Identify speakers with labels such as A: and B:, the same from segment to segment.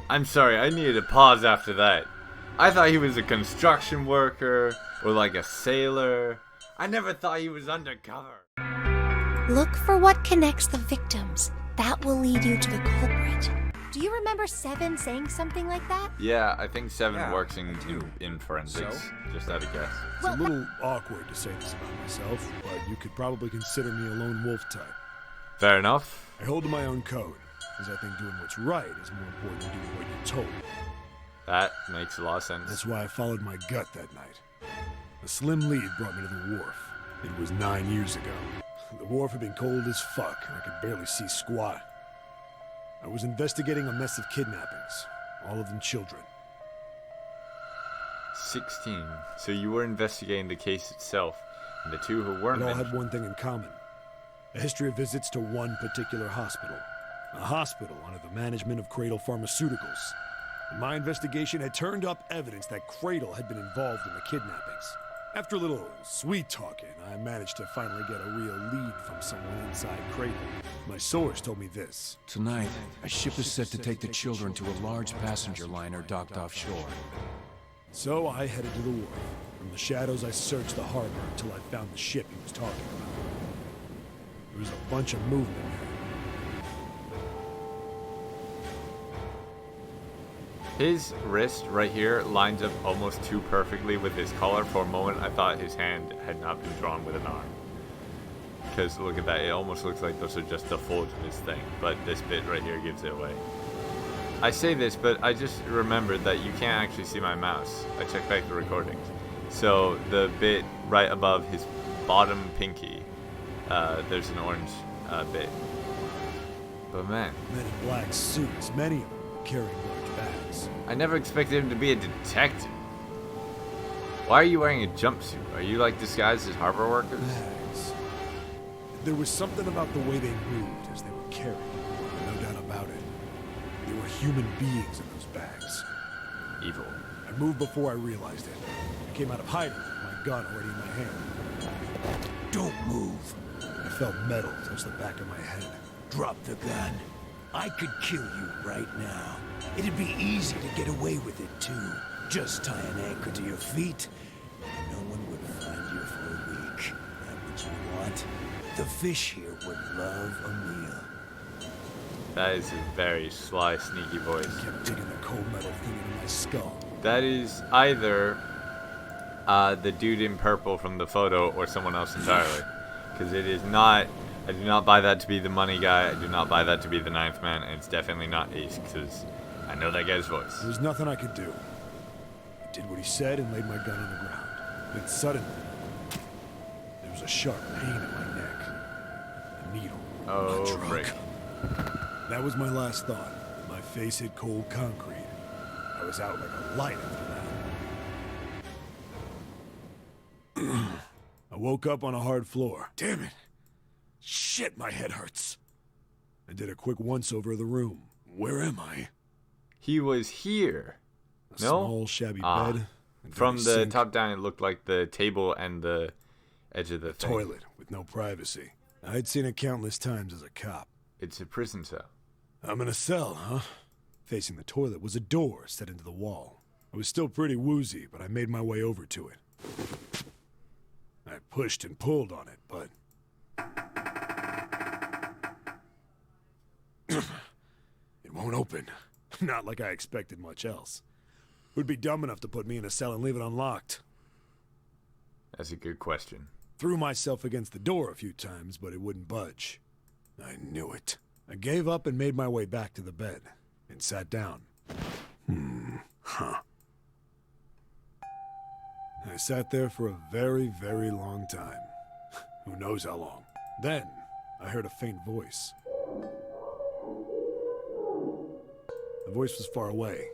A: I'm sorry, I needed to pause after that. I thought he was a construction worker or like a sailor. I never thought he was undercover.
B: Look for what connects the victims. That will lead you to the culprit. Do you remember Seven saying something like that?
A: Yeah, I think Seven works in forensics.
C: So?
A: Just out of guess.
C: It's a little awkward to say this about myself, but you could probably consider me a lone wolf type.
A: Fair enough.
C: I hold to my own code, because I think doing what's right is more important than doing what you're told.
A: That makes a lot of sense.
C: That's why I followed my gut that night. A slim lead brought me to the wharf. It was 9 years ago. The wharf had been cold as fuck, and I could barely see squat. I was investigating a mess of kidnappings, all of them children.
A: 16. So you were investigating the case itself, and the two who weren't
C: It all
A: mentioned.
C: had one thing in common. A history of visits to one particular hospital. A hospital under the management of Cradle Pharmaceuticals. And my investigation had turned up evidence that Cradle had been involved in the kidnappings. After a little sweet talking, I managed to finally get a real lead from someone inside Cradle. My source told me this.
D: Tonight, a ship is set to take the children to a large passenger liner docked offshore.
C: So I headed to the wharf. From the shadows, I searched the harbor until I found the ship he was talking about. There was a bunch of movement there.
A: His wrist right here lines up almost too perfectly with his collar. For a moment, I thought his hand had not been drawn with an arm. Because look at that, it almost looks like those are just the folds of his thing. But this bit right here gives it away. I say this, but I just remembered that you can't actually see my mouse. I checked back the recordings. So the bit right above his bottom pinky, there's an orange bit. But man.
C: Men in black suits, many of them carrying large bags.
A: I never expected him to be a detective. Why are you wearing a jumpsuit? Are you like disguised as harbor workers?
C: Bags. There was something about the way they moved as they were carried. No doubt about it. There were human beings in those bags.
A: Evil.
C: I moved before I realized it. I came out of hiding with my gun already in my hand.
E: Don't move.
C: I felt metal touch the back of my head.
E: Drop the gun. I could kill you right now. It'd be easy to get away with it, too. Just tie an anchor to your feet, and no one would find you for a week. That what you want? The fish here would love a meal.
A: That is a very sly, sneaky voice.
C: I kept digging the cold metal thing into my skull.
A: That is either the dude in purple from the photo or someone else entirely. Because it is not... I do not buy that to be the money guy. I do not buy that to be the ninth man. And it's definitely not Ace, because I know that guy's voice.
C: There was nothing I could do. I did what he said and laid my gun on the ground. Then suddenly, there was a sharp pain in my neck. A needle.
A: Oh, break.
C: That was my last thought. My face hit cold concrete. I was out like a light after that. I woke up on a hard floor. Damn it. Shit, my head hurts. I did a quick once-over of the room. Where am I?
A: He was here.
C: A
A: No?
C: small, shabby bed. a
A: From
C: dirty
A: the
C: sink,
A: top down, it looked like the table and the edge of the thing.
C: toilet with no privacy. I'd seen it countless times as a cop.
A: It's a prison cell.
C: I'm in a cell, huh? Facing the toilet was a door set into the wall. I was still pretty woozy, but I made my way over to it. I pushed and pulled on it, but... it won't open. Not like I expected much else. Who'd be dumb enough to put me in a cell and leave it unlocked?
A: That's a good question.
C: Threw myself against the door a few times, but it wouldn't budge. I knew it. I gave up and made my way back to the bed, and sat down. I sat there for a very, very long time. Who knows how long. Then, I heard a faint voice. The voice was far away.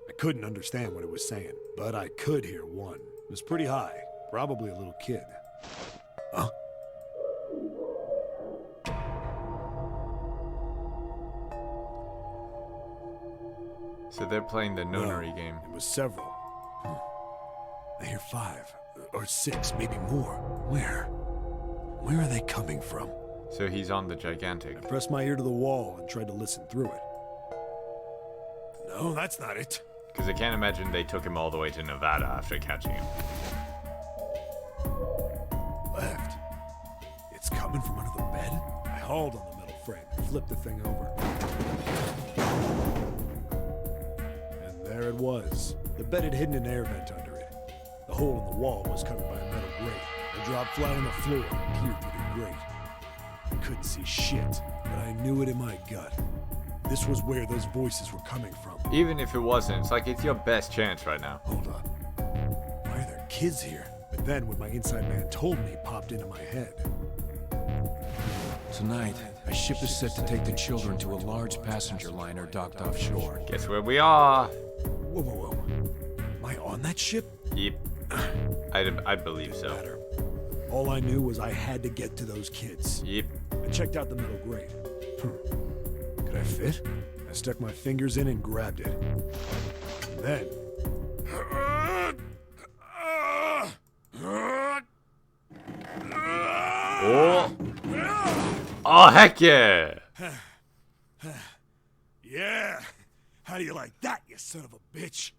C: I couldn't understand what it was saying, but I could hear one. It was pretty high, probably a little kid. Huh?
A: So they're playing the nunnery
C: No,
A: game.
C: It was several. I hear 5, or 6, maybe more. Where? Where are they coming from?
A: So he's on the gigantic.
C: I pressed my ear to the wall and tried to listen through it. No, that's not it.
A: Because I can't imagine they took him all the way to Nevada after catching him.
C: Left. It's coming from under the bed? I hauled on the metal frame and flipped the thing over. And there it was. The bed had hidden an air vent under it. The hole in the wall was covered by a metal grate. I dropped flat on the floor and peered through the grate. I couldn't see shit, but I knew it in my gut. This was where those voices were coming from.
A: Even if it wasn't, it's like it's your best chance right now.
C: Hold on. Why are there kids here? But then what my inside man told me popped into my head.
D: Tonight, a ship is set to take the children to a large passenger liner docked offshore.
A: Guess where we are?
C: Whoa, whoa, whoa. Am I on that ship?
A: Yep. I'd believe so.
C: Matter. All I knew was I had to get to those kids.
A: Yep.
C: I checked out the metal grate. Could I fit? I stuck my fingers in and grabbed it. And then...
A: Oh! Oh, heck yeah!
C: Yeah! How do you like that, you son of a bitch?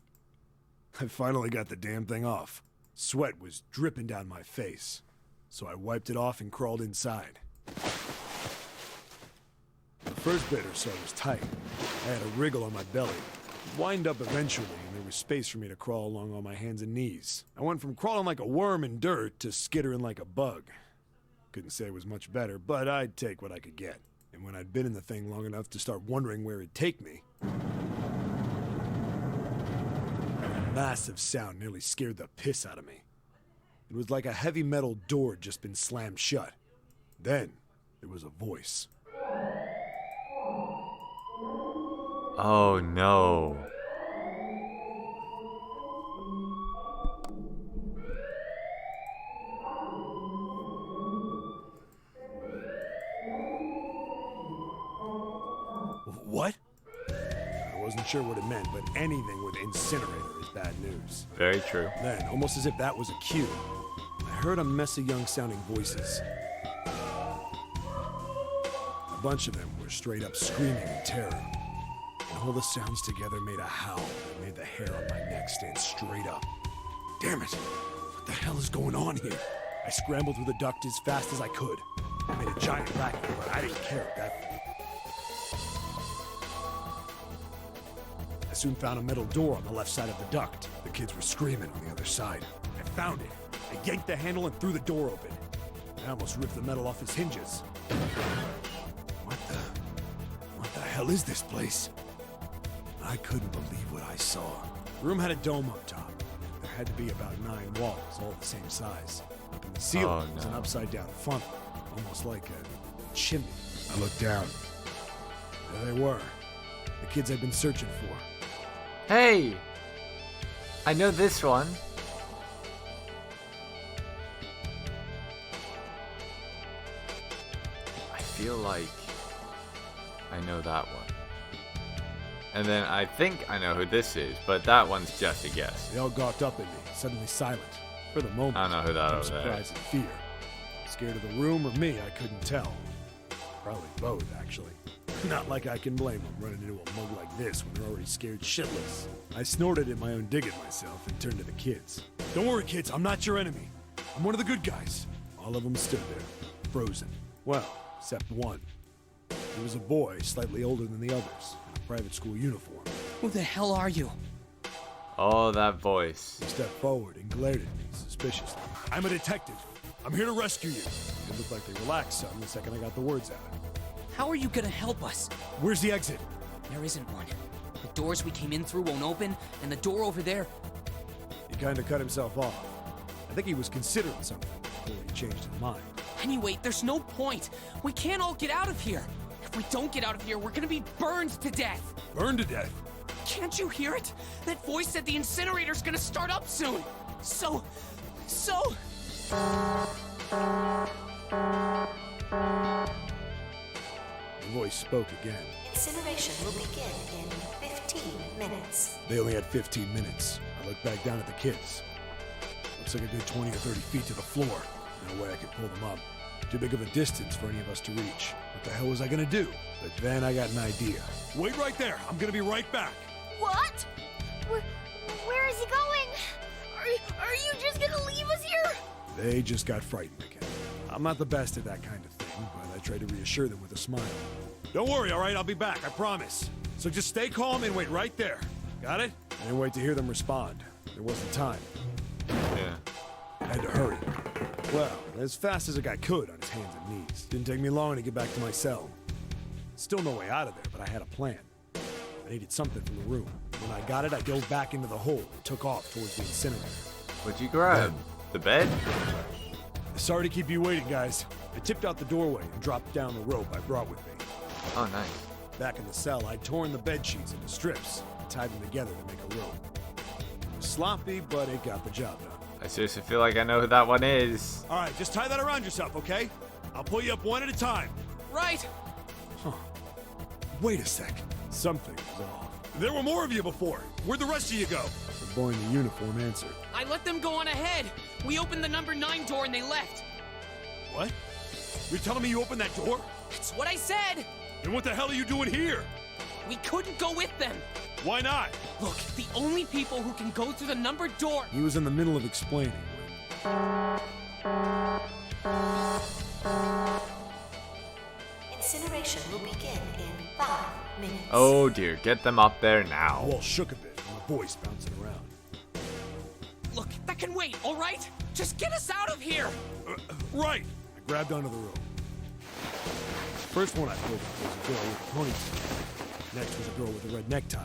C: I finally got the damn thing off. Sweat was dripping down my face, so I wiped it off and crawled inside. The first bit or so was tight. I had a wriggle on my belly. It wind up eventually, and there was space for me to crawl along on my hands and knees. I went from crawling like a worm in dirt to skittering like a bug. Couldn't say it was much better, but I'd take what I could get. And when I'd been in the thing long enough to start wondering where it'd take me, a massive sound nearly scared the piss out of me. It was like a heavy metal door had just been slammed shut. Then, there was a voice.
A: Oh no.
C: What? I wasn't sure what it meant, but anything with incinerator is bad news.
A: Very true.
C: Then, almost as if that was a cue, I heard a mess of young-sounding voices. A bunch of them were straight up screaming in terror. And all the sounds together made a howl that made the hair on my neck stand straight up. Damn it! What the hell is going on here? I scrambled through the duct as fast as I could. I made a giant racket, but I didn't care at that point. I soon found a metal door on the left side of the duct. The kids were screaming on the other side. I found it. I yanked the handle and threw the door open. I almost ripped the metal off its hinges. What the hell is this place? I couldn't believe what I saw. The room had a dome up top. There had to be about 9 walls, all the same size. Up in the ceiling was an upside-down funnel, almost like a chimney. I looked down. There they were. The kids I'd been searching for.
A: Hey! I know this one. I feel like I know that one. And then I think I know who this is, but that one's just a guess.
C: They all gawked up at me, suddenly silent. For the moment,
A: I don't know who that
C: from
A: over there
C: surprise and fear. Scared of the room or me, I couldn't tell. Probably both, actually. Not like I can blame them running into a mug like this when they're already scared shitless. I snorted at my own dig at myself and turned to the kids. Don't worry, kids, I'm not your enemy. I'm one of the good guys. All of them stood there, frozen. Well, except one. He was a boy, slightly older than the others, in a private school uniform.
F: Who the hell are you?
A: Oh, that voice.
C: He stepped forward and glared at me suspiciously. I'm a detective. I'm here to rescue you. It looked like they relaxed some the second I got the words out.
F: How are you gonna help us?
C: Where's the exit?
F: There isn't one. The doors we came in through won't open, and the door over there...
C: He kinda cut himself off. I think he was considering something before he changed his mind.
F: Anyway, there's no point. We can't all get out of here. If we don't get out of here, we're gonna be burned to death.
C: Burned to death?
F: Can't you hear it? That voice said the incinerator's gonna start up soon. So...
C: The voice spoke again.
B: Incineration will begin in 15 minutes.
C: They only had 15 minutes. I looked back down at the kids. Looks like a good 20 or 30 feet to the floor. No way I could pull them up. Too big of a distance for any of us to reach. What the hell was I gonna do? But then I got an idea. Wait right there. I'm gonna be right back.
B: What? Where is he going? Are you just gonna leave us here?
C: They just got frightened again. I'm not the best at that kind of thing, but I try to reassure them with a smile. Don't worry, all right? I'll be back, I promise. So just stay calm and wait right there. Got it? I didn't wait to hear them respond. There wasn't time.
A: Yeah.
C: I had to hurry. Well, as fast as a guy could on his hands and knees. Didn't take me long to get back to my cell. Still no way out of there, but I had a plan. I needed something from the room. When I got it, I dove back into the hole and took off towards the incinerator.
A: What'd you grab? The bed?
C: Sorry to keep you waiting, guys. I tipped out the doorway and dropped down the rope I brought with me.
A: Oh, nice.
C: Back in the cell, I'd torn the bed sheets into strips and tied them together to make a rope. It was sloppy, but it got the job done.
A: I seriously feel like I know who that one is.
C: All right, just tie that around yourself, okay? I'll pull you up one at a time.
F: Right.
C: Wait a sec. Something was off. There were more of you before. Where'd the rest of you go? The boy in the uniform answered.
F: I let them go on ahead. We opened the number 9 door and they left.
C: What? You're telling me you opened that door?
F: That's what I said.
C: Then what the hell are you doing here?
F: We couldn't go with them.
C: Why not?
F: Look, the only people who can go through the numbered door.
C: He was in the middle of explaining when...
G: Incineration will begin in 5 minutes.
A: Oh dear, get them up there
C: The
A: now.
C: wall shook a bit and the voice bouncing around.
F: Look, that can wait, all right? Just get us out of here.
C: Right! I grabbed onto the rope. First one I pulled up was a girl with a ponytail. Next was a girl with a red necktie.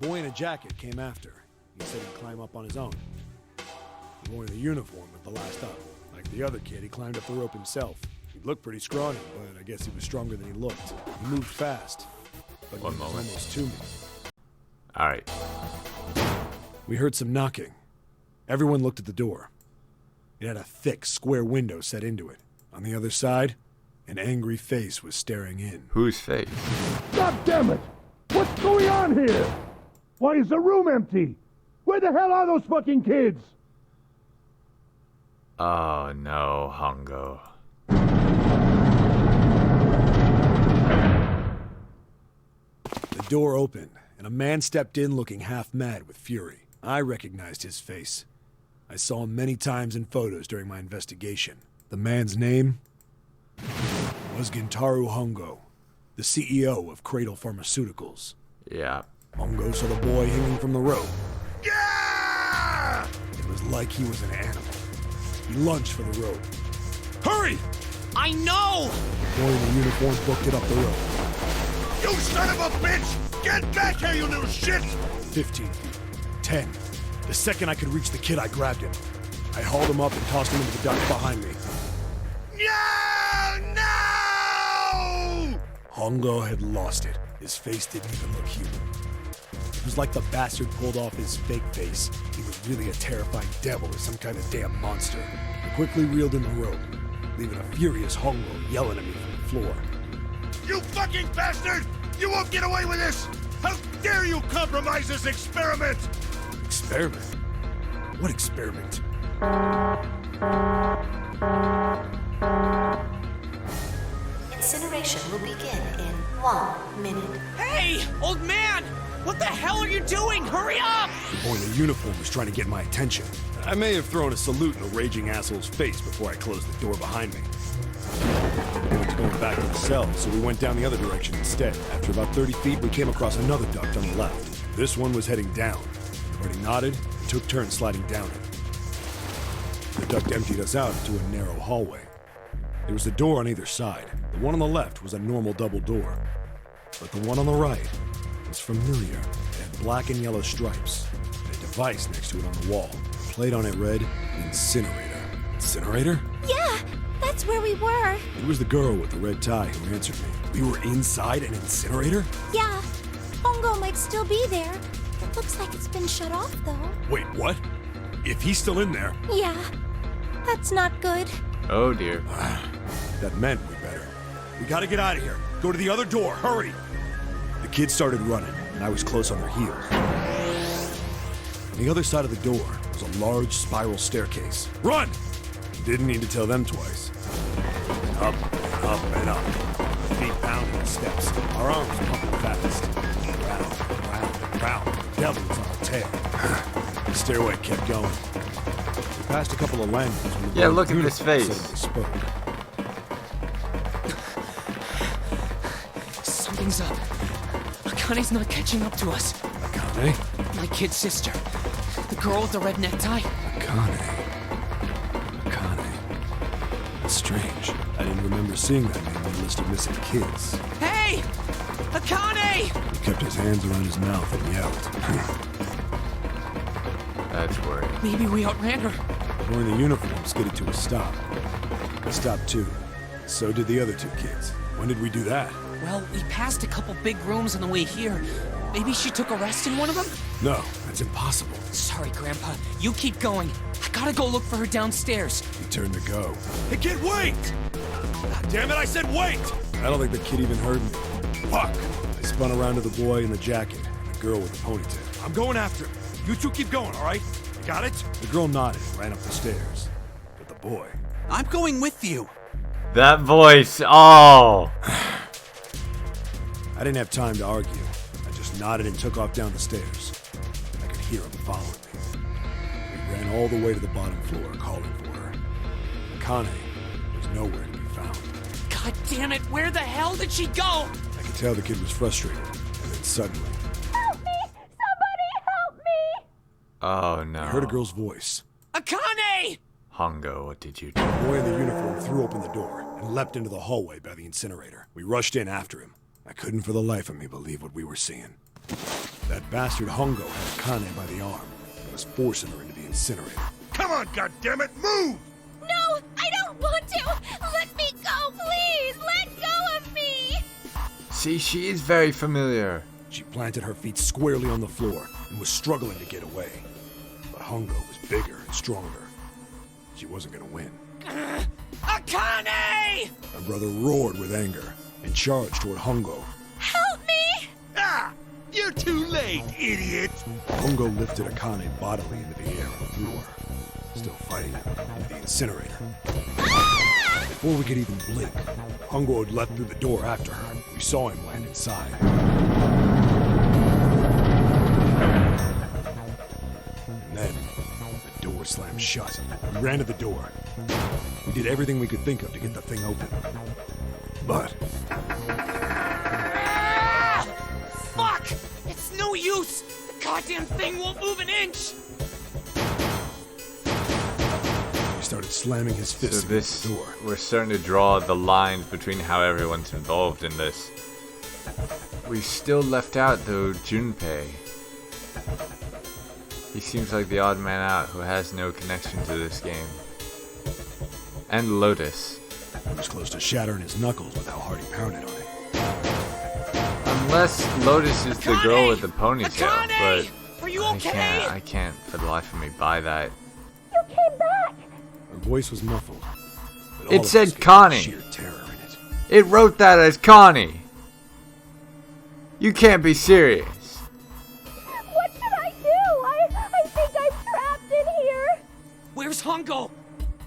C: A boy in a jacket came after. He said he'd climb up on his own. The boy in the uniform was the last up. Like the other kid, he climbed up the rope himself. He looked pretty scrawny, but I guess he was stronger than he looked. He moved fast, but
A: One
C: he was
A: moment.
C: almost to me.
A: Alright.
C: We heard some knocking. Everyone looked at the door. It had a thick, square window set into it. On the other side, an angry face was staring in.
A: Whose face?
H: God damn it! What's going on here? Why is the room empty? Where the hell are those fucking kids?
A: Oh no, Hongo.
C: The door opened, and a man stepped in looking half mad with fury. I recognized his face. I saw him many times in photos during my investigation. The man's name was Gintaro Hongo, the CEO of Cradle Pharmaceuticals.
A: Yeah.
C: Hongo saw the boy hanging from the rope. Yeah! It was like he was an animal. He lunged for the rope. Hurry!
F: I know!
C: The boy in the uniform booked it up the rope.
H: You son of a bitch! Get back here, you little shit!
C: 15 feet. 10. The second I could reach the kid, I grabbed him. I hauled him up and tossed him into the duct behind me.
H: No! No!
C: Hongo had lost it. His face didn't even look human. It was like the bastard pulled off his fake face. He was really a terrifying devil or some kind of damn monster. I quickly reeled in the rope, leaving a furious Hongo yelling at me from the floor.
H: You fucking bastard! You won't get away with this! How dare you compromise this experiment!
C: Experiment? What experiment?
G: Incineration will begin in 1 minute.
F: Hey, old man! What the hell are you doing? Hurry up!
C: The boy in the uniform was trying to get my attention. I may have thrown a salute in the raging asshole's face before I closed the door behind me. He was going back to the cell, so we went down the other direction instead. After about 30 feet, we came across another duct on the left. This one was heading down. Everybody nodded and took turns sliding down it. The duct emptied us out into a narrow hallway. There was a door on either side. The one on the left was a normal double door. But the one on the right was familiar. It had black and yellow stripes, and a device next to it on the wall. The plate on it read, Incinerator. Incinerator?
B: Yeah, that's where we were.
C: It was the girl with the red tie who answered me. We were inside an incinerator?
B: Yeah, Hongo might still be there. It looks like it's been shut off, though.
C: Wait, what? If he's still in there,
B: Yeah, that's not good.
A: Oh dear.
C: that meant we better. We gotta get out of here. Go to the other door, hurry! The kids started running, and I was close on their heels. On the other side of the door was a large spiral staircase. Run! Didn't need to tell them twice. Up and up and up. Feet pounding the steps. Our arms pumping fast. Round and round and round. devil was on our tail. The stairway kept going. We passed a couple of landings. when the
A: Yeah,
C: boy
A: look at
C: in
A: this
C: uniform
A: face.
C: suddenly spoke.
F: Something's up. Akane's not catching up to us.
C: Akane?
F: My kid's sister. The girl with the red necktie.
C: Akane. That's strange. I didn't remember seeing that name on the list of missing kids.
F: Hey! Akane!
C: He kept his hands around his mouth and yelled.
A: That's worrying.
F: Maybe we outran her.
C: Wearing the uniform skidded to a stop. I stopped too. So did the other two kids. When did we do that?
F: Well, we passed a couple big rooms on the way here. Maybe she took a rest in one of them?
C: No, that's impossible.
F: Sorry, Grandpa. You keep going. I gotta go look for her downstairs.
C: He turned to go.
H: Hey, kid, wait! God damn it, I said wait!
C: I don't think the kid even heard me.
H: Fuck!
C: I spun around to the boy in the jacket, and the girl with the ponytail.
H: I'm going after him. You two keep going, all right? Got it?
C: The girl nodded and ran up the stairs. But the boy...
E: I'm going with you.
A: That voice. Oh.
C: I didn't have time to argue. I just nodded and took off down the stairs. I could hear him following me. We ran all the way to the bottom floor, calling for her. Akane was nowhere to be found.
F: God damn it, where the hell did she go?
C: I could tell the kid was frustrated, and then suddenly,
B: Help me! Somebody help me!
A: Oh no.
C: I heard a girl's voice.
F: Akane!
A: Hongo, what did you do?
C: The boy in the uniform threw open the door and leapt into the hallway by the incinerator. We rushed in after him. I couldn't for the life of me believe what we were seeing. That bastard Hongo had Akane by the arm and was forcing her into the incinerator.
H: Come on, goddammit, move!
B: No, I don't want to! Let me go, please! Let go of me!
A: See, she is very familiar.
C: She planted her feet squarely on the floor and was struggling to get away. But Hongo was bigger and stronger. She wasn't gonna win.
F: Akane!
C: My brother roared with anger and charged toward Hongo.
B: Help me!
H: Ah! You're too late, idiot!
C: Hongo lifted Akane bodily into the air and threw her, still fighting, into the incinerator. Before we could even blink, Hongo had leapt through the door after her. We saw him land inside. And then, the door slammed shut. We ran to the door. We did everything we could think of to get the thing open. But
F: Fuck! It's no use! The goddamn thing won't move an inch!
C: he started slamming his
A: So
C: fist
A: this,
C: against the door.
A: we're starting to draw the lines between how everyone's involved in this. We still left out though Junpei. He seems like the odd man out who has no connection to this game. And Lotus.
C: He was close to shattering his knuckles with how hard he pounded on it.
A: Unless Lotus is the girl with the ponytail,
F: Akane!
A: but
F: Are you okay?
A: I can't for the life of me buy that.
B: You came back!
C: Her voice was muffled. but all
A: It
C: of us
A: said
C: could
A: Connie.
C: Sheer terror in it.
A: It wrote that as Connie. You can't be serious.
B: What should I do? I think I'm trapped in here!
F: Where's Hongo?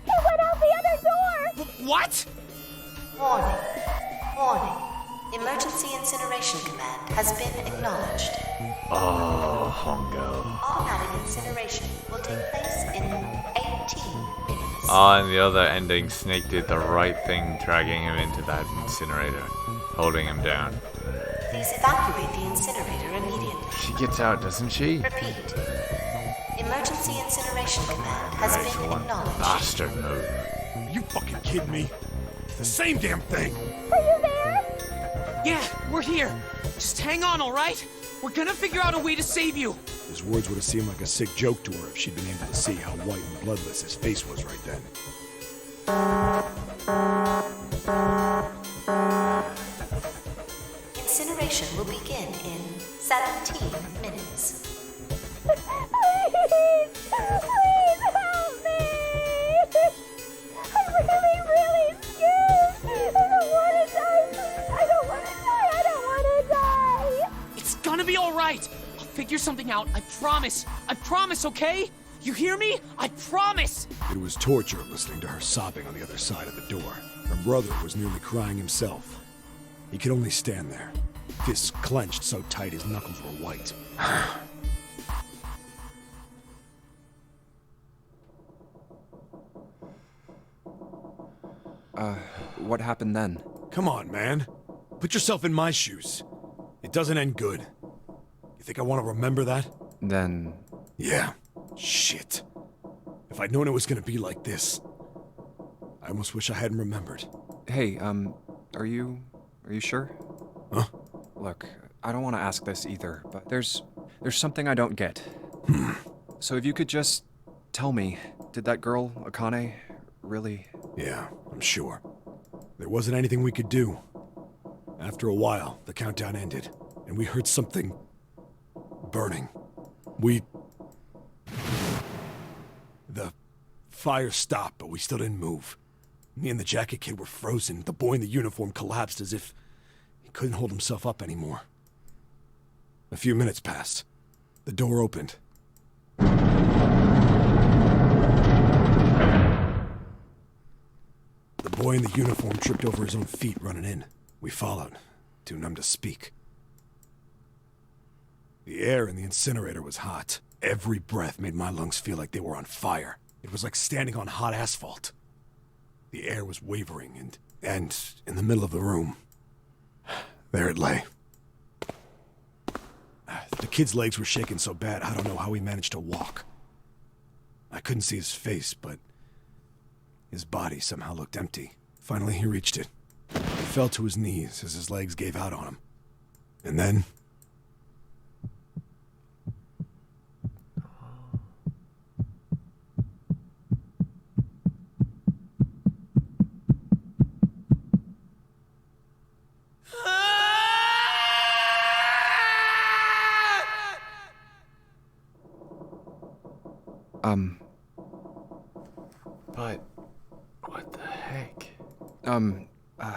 B: He went out the other door!
F: What?
G: Warning. Warning. Emergency incineration command has been acknowledged.
A: Oh, Hongo.
G: Automatic incineration will take place in 18 minutes.
A: Oh, and the other ending, Snake did the right thing, dragging him into that incinerator, holding him down.
G: Please evacuate the incinerator immediately.
A: She gets out, doesn't she?
G: Repeat. Emergency incineration command has
A: Right,
G: been
A: one
G: acknowledged.
A: bastard move.
H: Are you fucking kidding me? The same damn thing!
B: Are you there?
F: Yeah, we're here. Just hang on, alright? We're gonna figure out a way to save you.
C: His words would have seemed like a sick joke to her if she'd been able to see how white and bloodless his face was right then.
G: Incineration will begin in 17 minutes.
B: Please! Please help me! I'm really scared! I don't want to die! I don't want to die! I don't want to die!
F: It's gonna be alright. I'll figure something out. I promise. I promise, okay? You hear me? I promise!
C: It was torture listening to her sobbing on the other side of the door. Her brother was nearly crying himself. He could only stand there, fists clenched so tight his knuckles were white.
D: what happened then?
C: Come on, man. Put yourself in my shoes. It doesn't end good. You think I want to remember that?
D: Then...
C: Yeah. Shit. If I'd known it was gonna be like this, I almost wish I hadn't remembered.
D: Hey, are you sure?
C: Huh?
D: Look, I don't want to ask this either, but there's something I don't get. So if you could just tell me, did that girl, Akane, really...
C: Yeah, I'm sure. There wasn't anything we could do. After a while, the countdown ended, and we heard something... burning. The fire stopped, but we still didn't move. Me and the jacket kid were frozen. The boy in the uniform collapsed as if he couldn't hold himself up anymore. A few minutes passed. The door opened. The boy in the uniform tripped over his own feet running in. We followed, too numb to speak. The air in the incinerator was hot. Every breath made my lungs feel like they were on fire. It was like standing on hot asphalt. The air was wavering, and in the middle of the room, there it lay. The kid's legs were shaking so bad, I don't know how he managed to walk. I couldn't see his face, but his body somehow looked empty. Finally, he reached it. He fell to his knees as his legs gave out on him. And then...
A: But what the heck?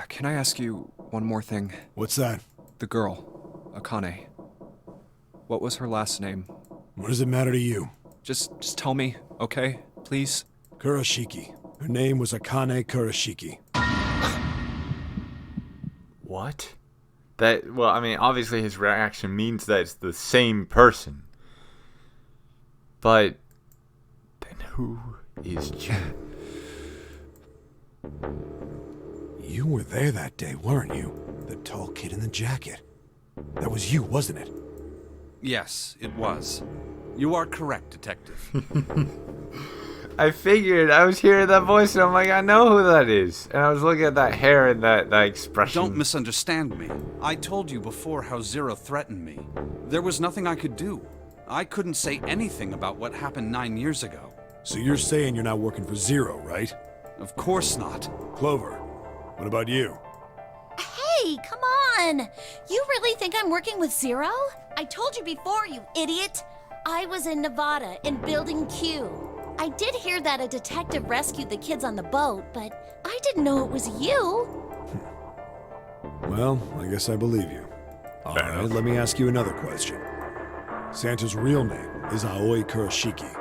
D: Can I ask you one more thing?
C: What's that?
D: The girl, Akane. What was her last name?
C: What does it matter to you?
D: Just tell me, okay? Please?
C: Kurashiki. Her name was Akane Kurashiki.
A: What? Well, I mean, obviously his reaction means that it's the same person. But then who is Jun?
C: You were there that day, weren't you? The tall kid in the jacket. That was you, wasn't it?
I: Yes, it was. You are correct, Detective.
A: I figured. I was hearing that voice and I'm like, I know who that is. And I was looking at that hair and that expression.
I: Don't misunderstand me. I told you before how Zero threatened me. There was nothing I could do. I couldn't say anything about what happened 9 years ago.
C: So you're saying you're not working for Zero, right?
I: Of course not.
C: Clover, what about you?
B: Hey, come on! You really think I'm working with Zero? I told you before, you idiot! I was in Nevada, in Building Q. I did hear that a detective rescued the kids on the boat, but I didn't know it was you.
C: Well, I guess I believe you. All right, let me ask you another question. Santa's real name is Aoi Kurashiki.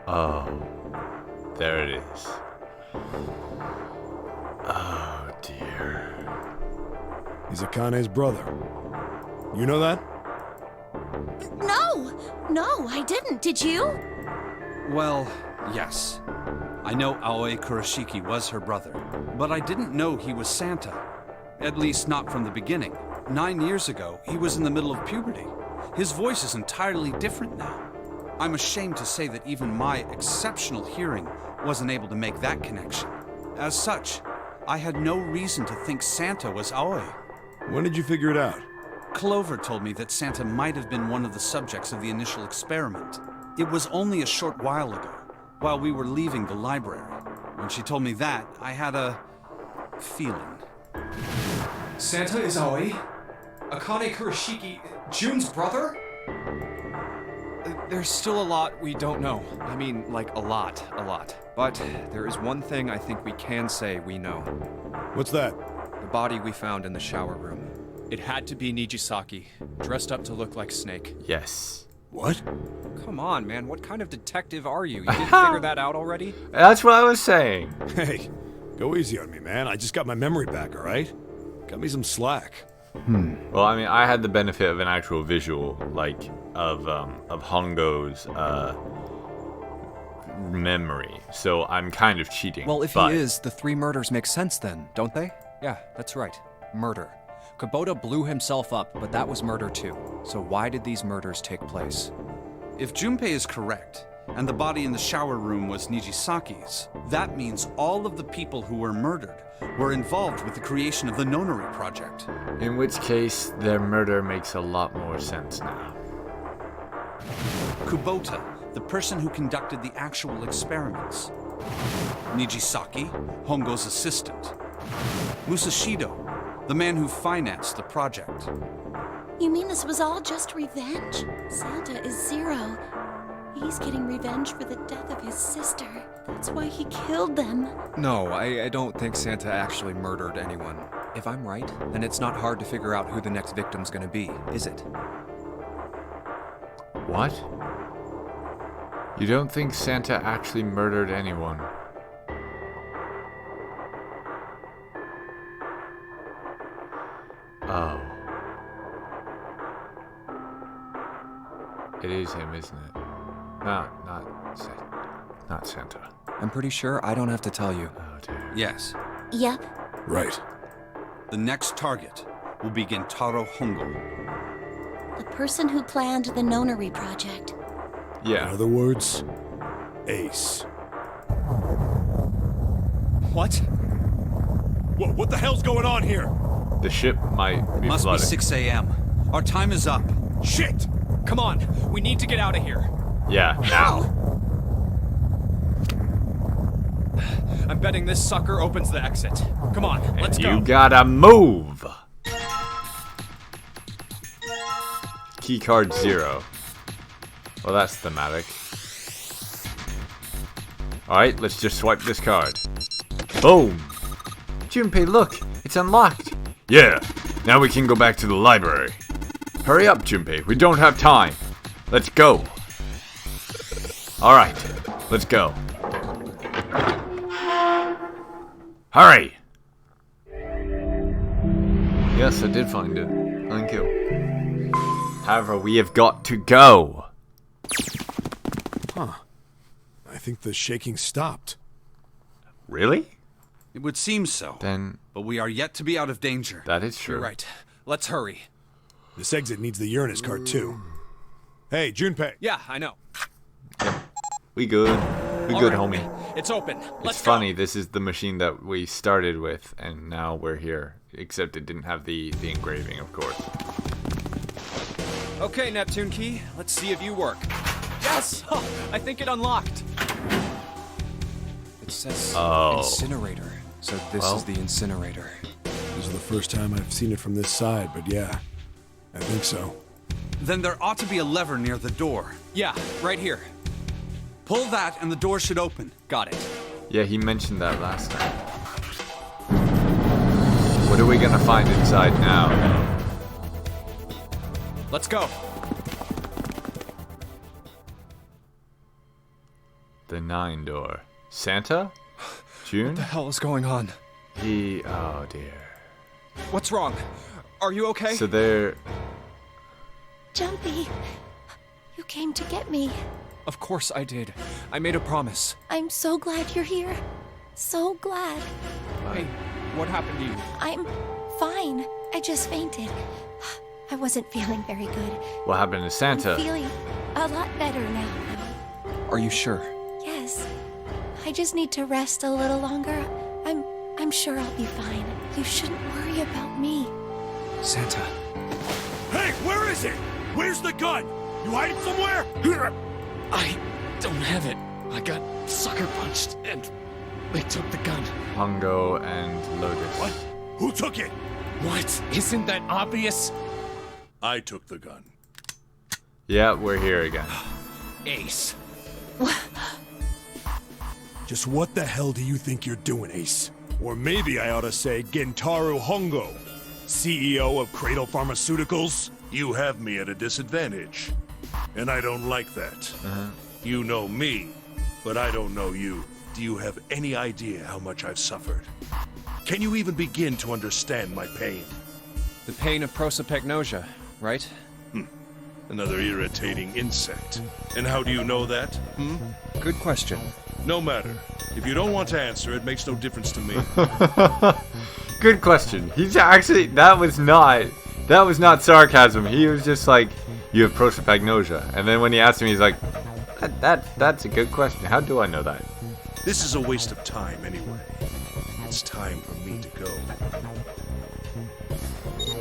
A: Oh, there it is. Oh, dear.
C: He's Akane's brother. You know that?
B: No, I didn't. Did you?
I: Well, yes. I know Aoi Kurashiki was her brother, but I didn't know he was Santa. At least not from the beginning. 9 years ago, he was in the middle of puberty. His voice is entirely different now. I'm ashamed to say that even my exceptional hearing wasn't able to make that connection. As such, I had no reason to think Santa was Aoi.
C: When did you figure it out?
I: Clover told me that Santa might have been one of the subjects of the initial experiment. It was only a short while ago, while we were leaving the library. When she told me that, I had a feeling.
D: Santa is Aoi? Akane Kurashiki, Jun's brother? There's still a lot we don't know. I mean, like, a lot. But there is one thing I think we can say we know.
C: What's that?
D: The body we found in the shower room. It had to be Nijisaki, dressed up to look like Snake.
A: Yes.
C: What?
D: Come on, man. What kind of detective are you? You didn't figure that out already?
A: That's what I was saying.
C: Hey, go easy on me, man. I just got my memory back, all right? Cut me some slack.
A: Well, I mean, I had the benefit of an actual visual, like, of Hongo's memory, so I'm kind of cheating.
D: Well, if
A: but
D: he is, the 3 murders make sense then, don't they? Yeah, that's right. Murder. Kubota blew himself up, but that was murder too. So why did these murders take place?
I: If Junpei is correct, and the body in the shower room was Nijisaki's, that means all of the people who were murdered were involved with the creation of the Nonori project.
A: in which case, their murder makes a lot more sense now.
I: Kubota, the person who conducted the actual experiments. Nijisaki, Hongo's assistant. Musashido, the man who financed the project.
B: You mean this was all just revenge? Santa is Zero. He's getting revenge for the death of his sister. That's why he killed them.
D: No, I don't think Santa actually murdered anyone. If I'm right, then it's not hard to figure out who the next victim's gonna be, is it?
A: What? You don't think Santa actually murdered anyone? Oh. It is him, isn't it? Not Santa.
D: I'm pretty sure I don't have to tell you.
A: Oh dear.
I: Yes,
B: Yep.
C: Right.
I: the next target will be Gentaro Hongo.
B: The person who planned the Nonori project.
C: In
A: Yeah.
C: other words, Ace.
D: What?
C: Whoa, what the hell's going on here?
A: The ship might be
I: Must be
A: flooding.
I: 6 a.m. Our time is up.
C: Shit!
F: Come on, we need to get out of here.
A: Yeah, now.
F: I'm betting this sucker opens the exit. Come on, let's
A: And
F: go.
A: you gotta move! Keycard 0. Well, that's thematic. Alright, let's just swipe this card. Boom! Junpei, look! It's unlocked! Yeah! Now we can go back to the library. Hurry up, Junpei. We don't have time. Let's go. Alright, let's go. Hurry! Yes, I did find it. Thank you. However, we have got to go.
C: Huh. I think the shaking stopped.
A: Really?
I: It would seem so.
A: Then
I: But we are yet to be out of danger.
A: that is true.
F: You're right. Let's hurry.
C: This exit needs the Uranus card, too. Hey, Junpei.
F: Yeah, I know.
A: We good. We good,
F: All right,
A: homie.
F: It's open. Let's
A: It's funny, this is the machine that we started with, and now we're here. Except it didn't have the engraving, of course.
F: go. Okay, Neptune Key. Let's see if you work. Yes! Oh, I think it unlocked.
D: It says
A: Oh.
D: incinerator. So this
A: Well.
D: is the incinerator.
C: This is the first time I've seen it from this side, but yeah, I think so.
I: Then there ought to be a lever near the door.
F: Yeah, right here.
I: Pull that and the door should open.
F: Got it.
A: Yeah, he mentioned that last time. What are we gonna find inside now?
F: Let's go.
A: The 9 door. Santa? June?
D: What the hell is going on?
A: Oh dear.
F: What's wrong? Are you okay?
A: So they're...
B: Jumpy, you came to get me.
D: Of course I did. I made a promise.
B: I'm so glad you're here. So glad.
F: Hey, what happened to you?
B: I'm fine. I just fainted. I wasn't feeling very good.
A: What happened to Santa?
B: I'm feeling a lot better now, though.
D: Are you sure?
B: Yes. I just need to rest a little longer. I'm sure I'll be fine. You shouldn't worry about me.
D: Santa.
C: Hey, where is it? Where's the gun? You hide it somewhere?
J: I don't have it. I got sucker punched and they took the gun.
A: Hongo and Lotus.
C: What? Who took it?
J: What? Isn't that obvious?
C: I took the gun.
A: Yeah, we're here again.
J: Ace.
C: Just what the hell do you think you're doing, Ace? Or maybe I ought to say Gentaro Hongo, CEO of Cradle Pharmaceuticals?
K: You have me at a disadvantage, and I don't like that. You know me, but I don't know you. Do you have any idea how much I've suffered? Can you even begin to understand my pain?
D: The pain of prosopagnosia, right?
K: Another irritating insect. And how do you know that?
D: Good question.
K: No matter. If you don't want to answer, it makes no difference to me.
A: Good question. He's actually, that was not sarcasm. He was just like, you have prosopagnosia. And then when he asked me, he's like, that's a good question. How do I know that?
K: This is a waste of time anyway. It's time for me to go.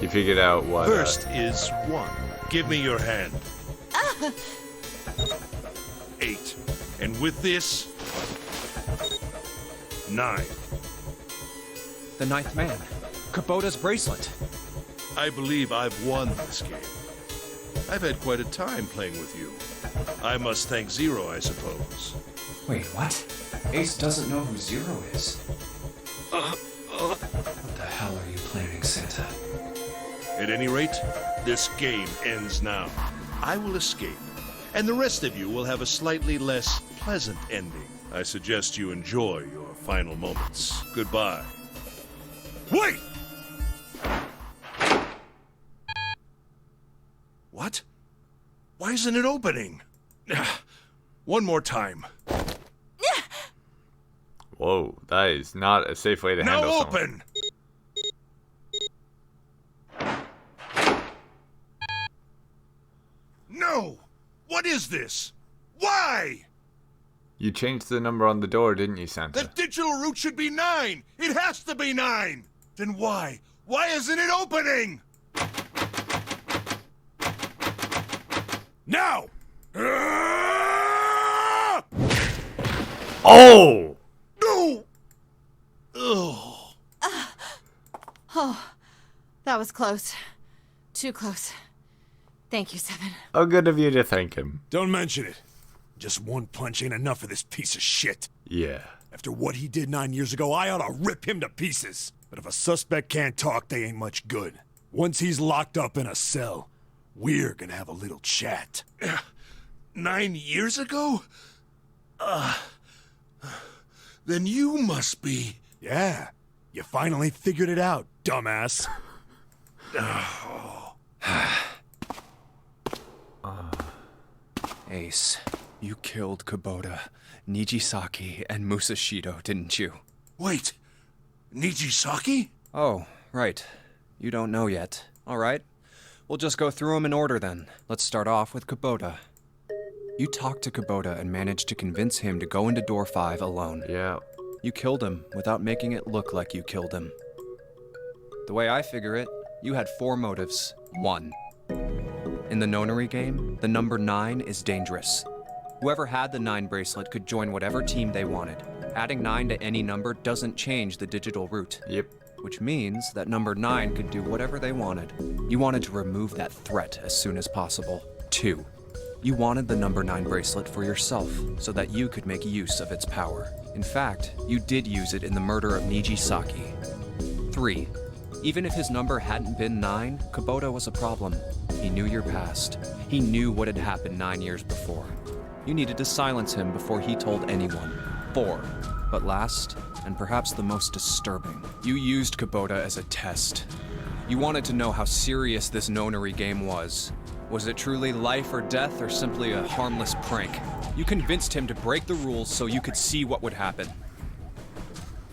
A: You figured out what?
K: First is 1. Give me your hand. 8. And with this, 9.
D: The 9th man. Kubota's bracelet.
K: I believe I've won this game. I've had quite a time playing with you. I must thank Zero, I suppose.
D: Wait, what? Ace doesn't know who Zero is. What the hell are you planning, Santa?
K: At any rate, this game ends now. I will escape, and the rest of you will have a slightly less pleasant ending. I suggest you enjoy your final moments. Goodbye. Wait! What? Why isn't it opening? One more time.
A: Whoa, that is not a safe way to
K: Now
A: handle
K: open! No! What is this? Why?
A: You changed the number on the door, didn't you, Santa?
K: The digital route should be 9! It has to be 9! Then why? Why isn't it opening? Now!
A: Oh!
K: No! Oh.
B: Oh, that was close. Too close. Thank you, Seven.
A: How good of you to thank him.
C: Don't mention it. Just one punch ain't enough for this piece of shit.
A: Yeah.
C: After what he did 9 years ago, I ought to rip him to pieces. But if a suspect can't talk, they ain't much good. Once he's locked up in a cell, we're gonna have a little chat.
K: 9 years ago? Then you must be...
C: Yeah, you finally figured it out, dumbass.
D: Ace, you killed Kubota, Nijisaki, and Musashido, didn't you?
K: Wait, Nijisaki?
D: Oh, right. You don't know yet. All right. We'll just go through them in order then. Let's start off with Kubota. You talked to Kubota and managed to convince him to go into door 5 alone.
A: Yeah.
D: You killed him without making it look like you killed him. The way I figure it, you had 4 motives. 1. In the nonary game, the number 9 is dangerous. Whoever had the 9 bracelet could join whatever team they wanted. Adding 9 to any number doesn't change the digital route.
A: Yep.
D: Which means that number 9 could do whatever they wanted. You wanted to remove that threat as soon as possible. 2. You wanted the number 9 bracelet for yourself, so that you could make use of its power. In fact, you did use it in the murder of Nijisaki. 3. Even if his number hadn't been 9, Kubota was a problem. He knew your past. He knew what had happened 9 years before. You needed to silence him before he told anyone. 4. But last, and perhaps the most disturbing, you used Kubota as a test. You wanted to know how serious this nonary game was. Was it truly life or death, or simply a harmless prank? You convinced him to break the rules so you could see what would happen.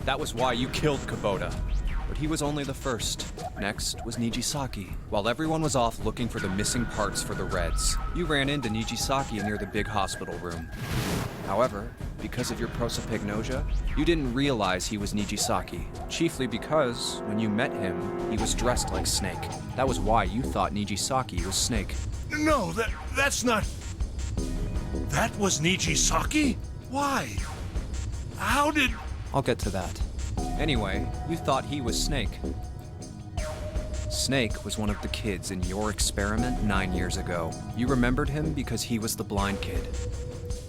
D: That was why you killed Kubota. But he was only the first. Next was Nijisaki. While everyone was off looking for the missing parts for the Reds, you ran into Nijisaki near the big hospital room. However, because of your prosopagnosia, you didn't realize he was Nijisaki. Chiefly because, when you met him, he was dressed like Snake. That was why you thought Nijisaki was Snake.
K: No, that's not... That was Nijisaki? Why? How did...
D: I'll get to that. Anyway, you thought he was Snake. Snake was one of the kids in your experiment 9 years ago. You remembered him because he was the blind kid.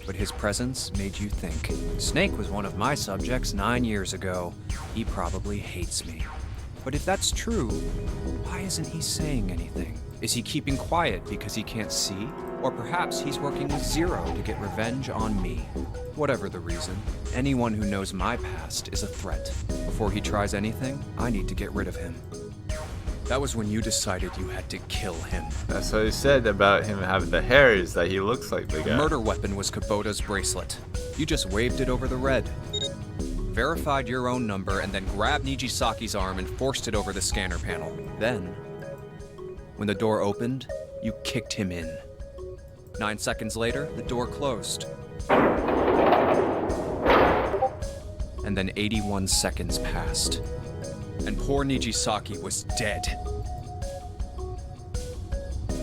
D: But his presence made you think. Snake was one of my subjects 9 years ago. He probably hates me. But if that's true, why isn't he saying anything? Is he keeping quiet because he can't see? Or perhaps he's working with Zero to get revenge on me. Whatever the reason, anyone who knows my past is a threat. Before he tries anything, I need to get rid of him. That was when you decided you had to kill him.
A: That's what I said about him having the hair, is that he looks like the
D: The
A: guy.
D: murder weapon was Kubota's bracelet. You just waved it over the red. Verified your own number and then grabbed Nijisaki's arm and forced it over the scanner panel. Then, when the door opened, you kicked him in. 9 seconds later, the door closed. And then 81 seconds passed. And poor Nijisaki was dead.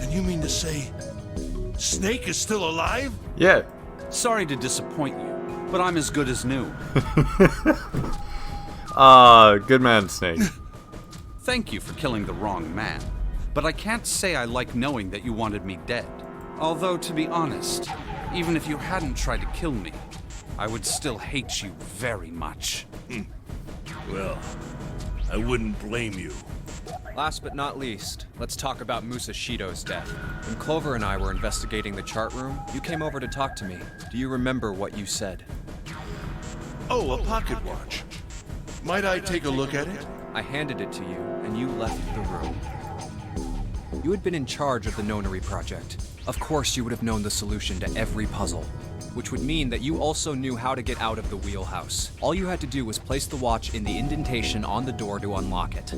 K: And you mean to say Snake is still alive?
A: Yeah.
I: Sorry to disappoint you, but I'm as good as new.
A: Good man, Snake.
I: Thank you for killing the wrong man, but I can't say I like knowing that you wanted me dead. Although, to be honest, even if you hadn't tried to kill me, I would still hate you very much.
K: Well, I wouldn't blame you.
D: Last but not least, let's talk about Musashido's death. When Clover and I were investigating the chart room, you came over to talk to me. Do you remember what you said?
K: Oh, a pocket watch. Might I take a look at it?
D: I handed it to you, and you left the room. You had been in charge of the Nonary project. Of course you would have known the solution to every puzzle, which would mean that you also knew how to get out of the wheelhouse. All you had to do was place the watch in the indentation on the door to unlock it.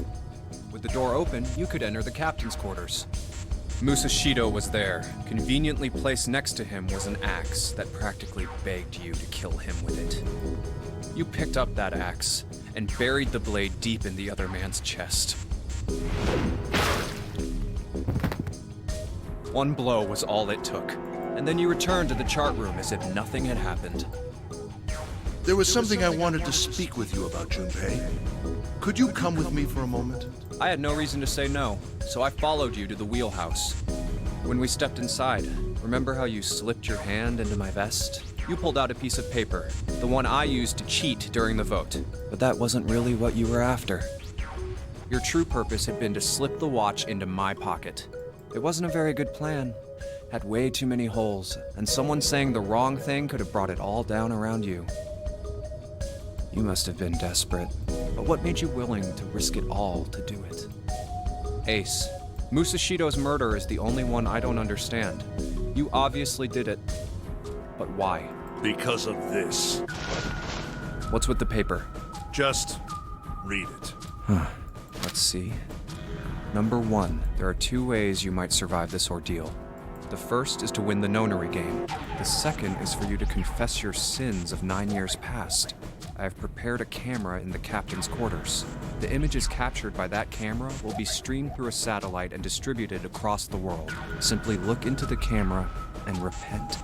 D: With the door open, you could enter the captain's quarters. Musashido was there. Conveniently placed next to him was an axe that practically begged you to kill him with it. You picked up that axe and buried the blade deep in the other man's chest. One blow was all it took, and then you returned to the chart room as if nothing had happened.
K: There was something I wanted to speak with you about, Junpei. Could you come with me for a moment?
D: I had no reason to say no, so I followed you to the wheelhouse. When we stepped inside, remember how you slipped your hand into my vest? You pulled out a piece of paper, the one I used to cheat during the vote. But that wasn't really what you were after. Your true purpose had been to slip the watch into my pocket. It wasn't a very good plan. Had way too many holes, and someone saying the wrong thing could have brought it all down around you. You must have been desperate, but what made you willing to risk it all to do it? Ace, Musashido's murder is the only one I don't understand. You obviously did it, but why?
K: Because of this.
D: What's with the paper?
K: Just read it.
D: Let's see. Number 1, there are 2 ways you might survive this ordeal. The first is to win the Nonary game. The second is for you to confess your sins of 9 years past. I have prepared a camera in the captain's quarters. The images captured by that camera will be streamed through a satellite and distributed across the world. Simply look into the camera and repent.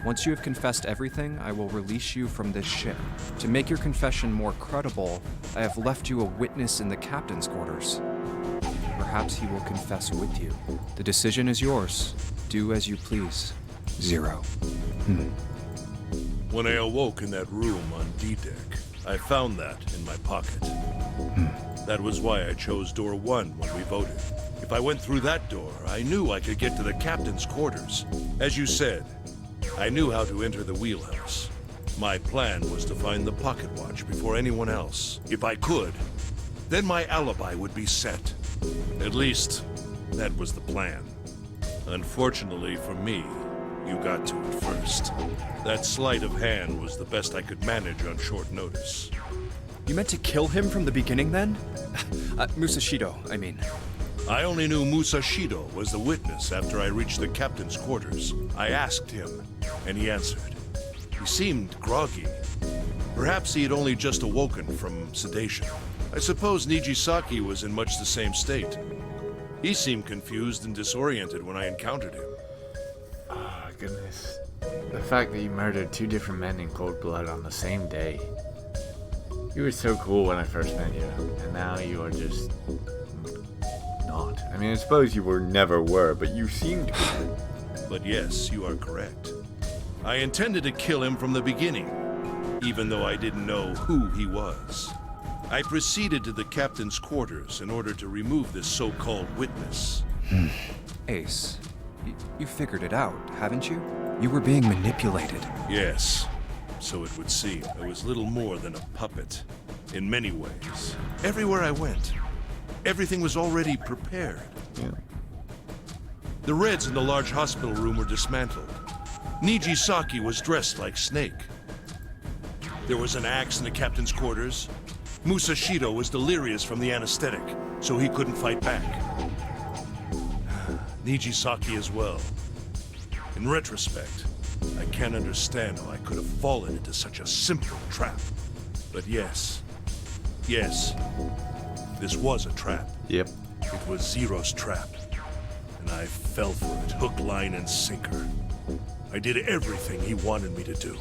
D: Once you have confessed everything, I will release you from this ship. To make your confession more credible, I have left you a witness in the captain's quarters. Perhaps he will confess with you. The decision is yours. Do as you please. 0.
K: When I awoke in that room on D-Deck, I found that in my pocket. That was why I chose door 1 when we voted. If I went through that door, I knew I could get to the captain's quarters. As you said, I knew how to enter the wheelhouse. My plan was to find the pocket watch before anyone else. If I could, then my alibi would be set. At least, that was the plan. Unfortunately for me, you got to it first. That sleight of hand was the best I could manage on short notice.
D: You meant to kill him from the beginning then? Musashido, I mean.
K: I only knew Musashido was the witness after I reached the captain's quarters. I asked him, and he answered. He seemed groggy. Perhaps he had only just awoken from sedation. I suppose Nijisaki was in much the same state. He seemed confused and disoriented when I encountered him.
A: Oh, goodness. The fact that you murdered 2 different men in cold blood on the same day. You were so cool when I first met you, and now you are just not. I mean, I suppose you never were, but you seemed cool.
K: But yes, you are correct. I intended to kill him from the beginning, even though I didn't know who he was. I proceeded to the captain's quarters in order to remove this so-called witness.
D: Ace, you figured it out, haven't you? You were being manipulated.
K: Yes, so it would seem. I was little more than a puppet, in many ways. Everywhere I went, everything was already prepared.
A: Yeah.
K: The Reds in the large hospital room were dismantled. Nijisaki was dressed like Snake. There was an axe in the captain's quarters. Musashido was delirious from the anesthetic, so he couldn't fight back. Nijisaki as well. In retrospect, I can't understand how I could have fallen into such a simple trap. But yes, this was a trap.
A: Yep.
K: It was Zero's trap. And I fell for it, hook, line, and sinker. I did everything he wanted me to do.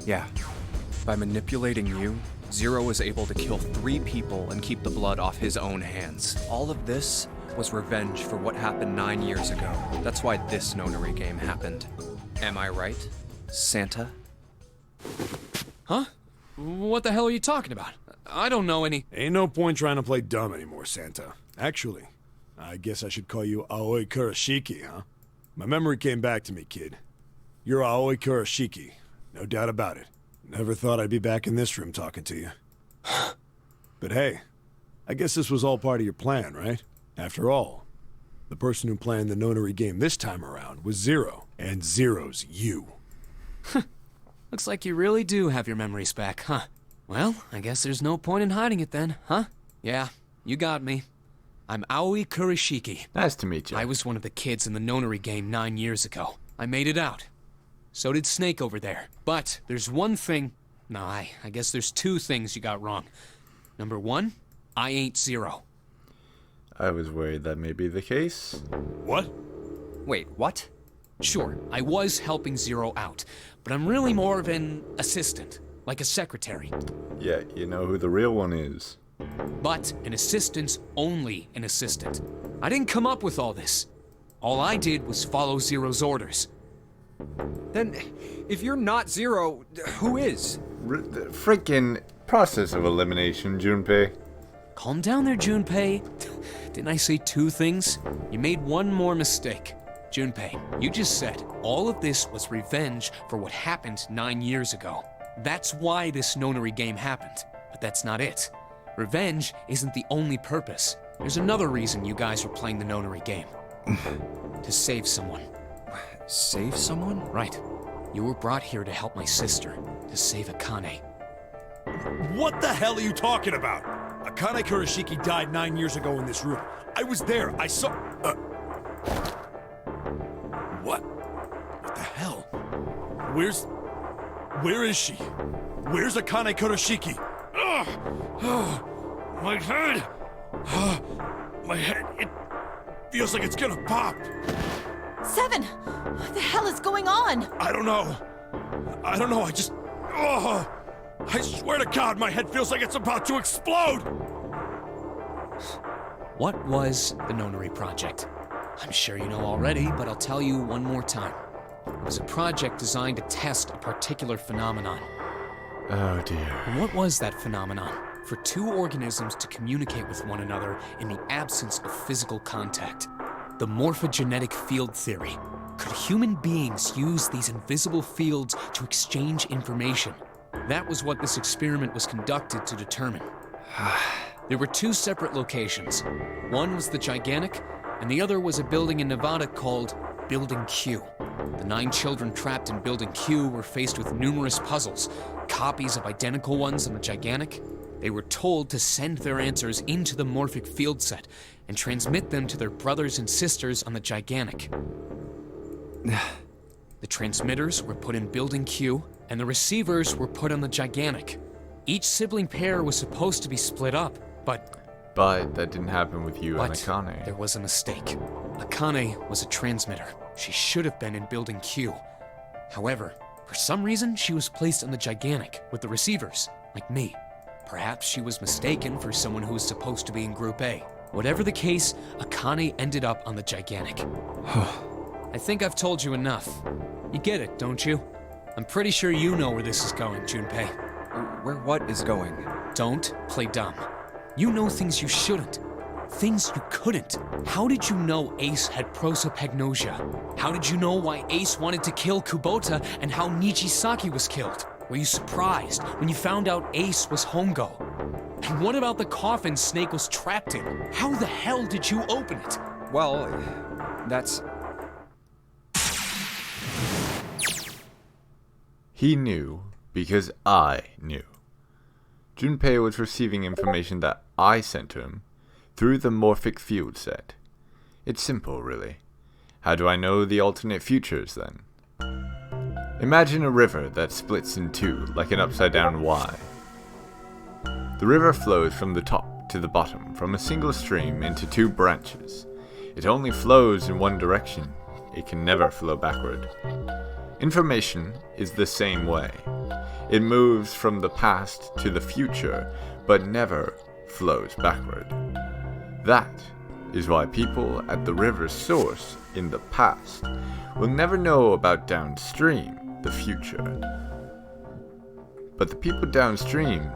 D: Yeah. By manipulating you, Zero was able to kill 3 people and keep the blood off his own hands. All of this was revenge for what happened 9 years ago. That's why this nonary game happened. Am I right, Santa?
F: Huh? What the hell are you talking about? I don't know any...
C: Ain't no point trying to play dumb anymore, Santa. Actually, I guess I should call you Aoi Kurashiki, huh? My memory came back to me, kid. You're Aoi Kurashiki. No doubt about it. Never thought I'd be back in this room talking to you. But hey, I guess this was all part of your plan, right? After all, the person who planned the nonary game this time around was Zero, and Zero's you.
F: Looks like you really do have your memories back, huh? Well, I guess there's no point in hiding it then, huh? Yeah, you got me. I'm Aoi Kurashiki.
A: Nice to meet you.
F: I was one of the kids in the nonary game 9 years ago. I made it out. So did Snake over there. But there's one thing... No, I guess there's 2 things you got wrong. Number 1, I ain't Zero.
A: I was worried that may be the case.
C: What?
D: Wait, what?
F: Sure, I was helping Zero out, but I'm really more of an assistant, like a secretary.
A: Yeah, you know who the real one is.
F: But an assistant's only an assistant. I didn't come up with all this. All I did was follow Zero's orders.
D: Then, if you're not Zero, who is?
A: The freaking process of elimination, Junpei.
F: Calm down there, Junpei. Didn't I say 2 things? You made one more mistake. Junpei, you just said all of this was revenge for what happened 9 years ago. That's why this nonary game happened. But that's not it. Revenge isn't the only purpose. There's another reason you guys are playing the nonary game. To save someone.
D: Save someone?
F: Right. You were brought here to help my sister, to save Akane.
C: What the hell are you talking about? Akane Kurashiki died 9 years ago in this room. I was there. I saw... What? What the hell? Where is she? Where's Akane Kurashiki? My head! My head, it feels like it's gonna pop.
B: 7! What the hell is going on?
C: I don't know. I just... I swear to God, my head feels like it's about to explode!
F: What was the Nonary Project? I'm sure you know already, but I'll tell you one more time. It was a project designed to test a particular phenomenon.
A: Oh dear.
F: And what was that phenomenon? For 2 organisms to communicate with one another in the absence of physical contact. The morphogenetic field theory. Could human beings use these invisible fields to exchange information? That was what this experiment was conducted to determine. There were 2 separate locations. One was the Gigantic, and the other was a building in Nevada called Building Q. The 9 children trapped in Building Q were faced with numerous puzzles, copies of identical ones on the Gigantic. They were told to send their answers into the morphic field set and transmit them to their brothers and sisters on the Gigantic. The transmitters were put in Building Q, and the receivers were put on the Gigantic. Each sibling pair was supposed to be split up, but
A: that didn't happen with you and Akane.
F: There was a mistake. Akane was a transmitter. She should have been in Building Q. However, for some reason, she was placed on the Gigantic with the receivers, like me. Perhaps she was mistaken for someone who was supposed to be in Group A. Whatever the case, Akane ended up on the Gigantic. I think I've told you enough. You get it, don't you? I'm pretty sure you know where this is going, Junpei.
D: Where what is going?
F: Don't play dumb. You know things you shouldn't. Things you couldn't. How did you know Ace had prosopagnosia? How did you know why Ace wanted to kill Kubota and how Nijisaki was killed? Were you surprised when you found out Ace was Hongo? And what about the coffin Snake was trapped in? How the hell did you open it?
D: Well, that's...
A: He knew because I knew. Junpei was receiving information that I sent to him through the morphic field set. It's simple, really. How do I know the alternate futures, then? Imagine a river that splits in two like an upside-down Y. The river flows from the top to the bottom from a single stream into two branches. It only flows in one direction. It can never flow backward. Information is the same way. It moves from the past to the future, but never flows backward. That is why people at the river's source in the past will never know about downstream, the future. But the people downstream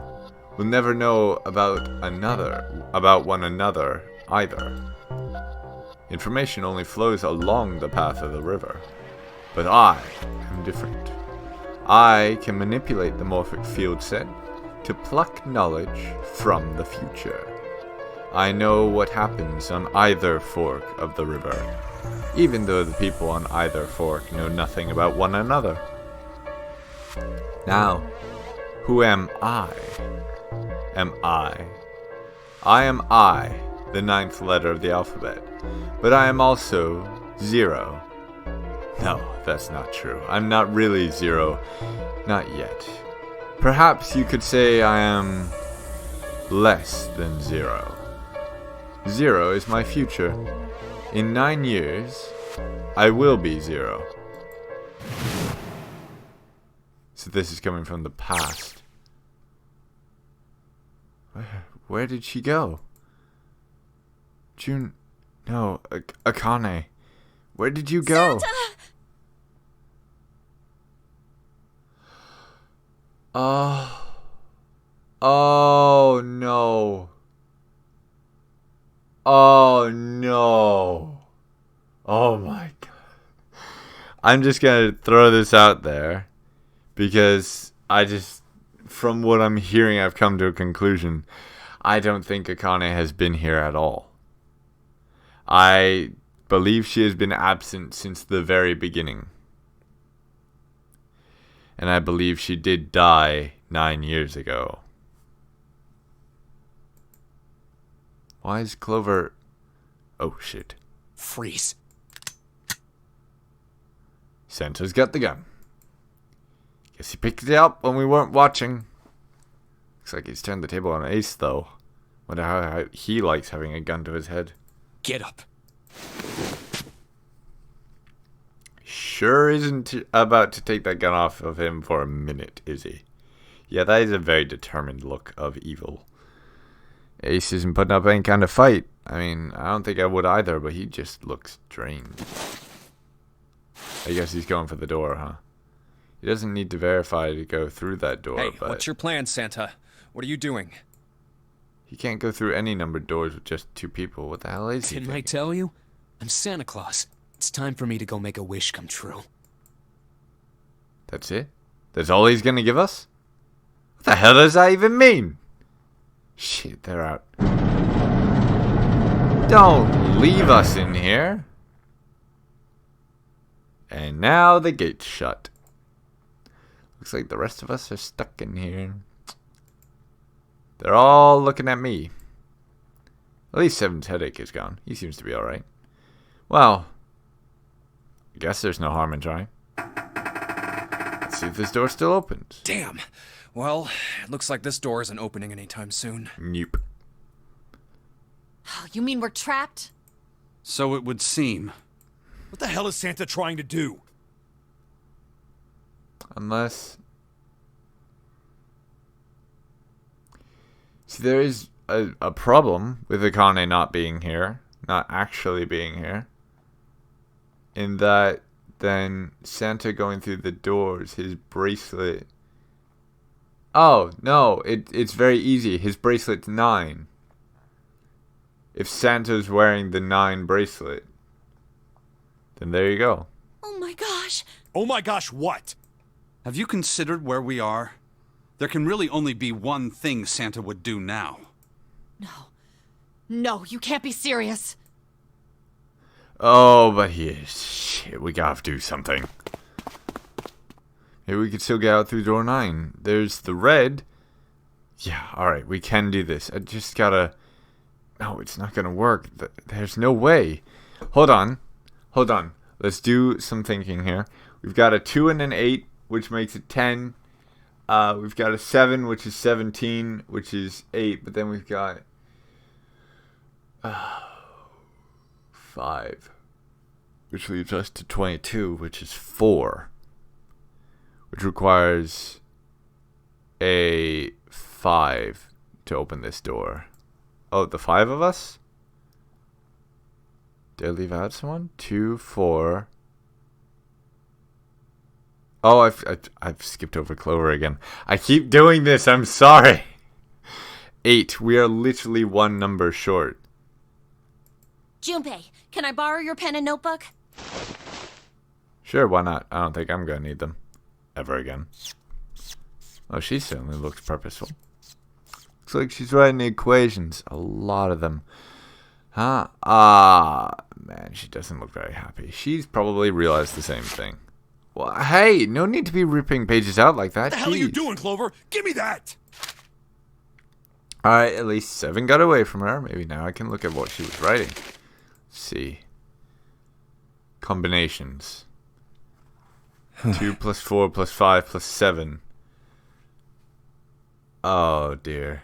A: will never know about one another either. Information only flows along the path of the river. But I am different. I can manipulate the morphic field set to pluck knowledge from the future. I know what happens on either fork of the river, even though the people on either fork know nothing about one another. Now, who am I? I am I, the 9th letter of the alphabet, but I am also 0. No, that's not true. I'm not really 0. Not yet. Perhaps you could say I am less than 0. 0 is my future. In 9 years, I will be 0. So this is coming from the past. Where did she go? No, Akane. Where did you go?
B: Santa!
A: Oh no. Oh no. Oh my god. I'm just gonna throw this out there because from what I'm hearing, I've come to a conclusion. I don't think Akane has been here at all. I believe she has been absent since the very beginning. And I believe she did die 9 years ago. Why is Clover... Oh, shit.
F: Freeze.
A: Santa's got the gun. Guess he picked it up when we weren't watching. Looks like he's turned the table on Ace, though. Wonder how he likes having a gun to his head.
F: Get up.
A: Sure isn't about to take that gun off of him for a minute, is he? Yeah, that is a very determined look of evil. Ace isn't putting up any kind of fight. I mean, I don't think I would either, but he just looks drained. I guess he's going for the door, huh? He doesn't need to verify to go through that door,
D: Hey,
A: but...
D: what's your plan, Santa? What are you doing?
A: He can't go through any numbered doors with just 2 people. What the hell is he
F: Didn't I
A: thinking?
F: tell you? I'm Santa Claus. It's time for me to go make a wish come true.
A: That's it? That's all he's gonna give us? What the hell does that even mean? Shit, they're out. Don't leave us in here. And now the gate's shut. Looks like the rest of us are stuck in here. They're all looking at me. At least Seven's headache is gone. He seems to be alright. Well, I guess there's no harm in trying. Let's see if this door still opens.
D: Damn. Well, it looks like this door isn't opening anytime soon.
A: Nope.
B: Oh, you mean we're trapped?
I: So it would seem.
C: What the hell is Santa trying to do?
A: Unless... See, there is a problem with Akane not being here. Not actually being here. In that, then Santa going through the doors, his bracelet... Oh, no, it's very easy. His bracelet's 9. If Santa's wearing the 9 bracelet, then there you go.
B: Oh my gosh.
C: Oh my gosh, what?
I: Have you considered where we are? There can really only be one thing Santa would do now.
L: No. No, you can't be serious.
A: Oh, but he is. Shit, we gotta do something. Maybe we could still get out through door 9. There's the red. Yeah, alright, we can do this. I just gotta... No, it's not gonna work. There's no way. Hold on. Hold on. Let's do some thinking here. We've got a 2 and an 8, which makes it 10. We've got a 7, which is 17, which is 8. But then we've got... 5. Which leaves us to 22, which is 4. Which requires a 5 to open this door. Oh, the 5 of us? Did I leave out someone? 2, 4. Oh, I've skipped over Clover again. I keep doing this. I'm sorry. 8. We are literally one number short.
B: Junpei, can I borrow your pen and notebook?
A: Sure, why not? I don't think I'm gonna need them. Ever again. Oh, she certainly looks purposeful. Looks like she's writing the equations. A lot of them. Huh? Man, she doesn't look very happy. She's probably realized the same thing. Well, hey, no need to be ripping pages out like that.
C: What the hell are you doing, Clover? Give me that!
A: Alright, at least 7 got away from her. Maybe now I can look at what she was writing. Let's see. Combinations. 2 plus 4 plus 5 plus 7. Oh, dear.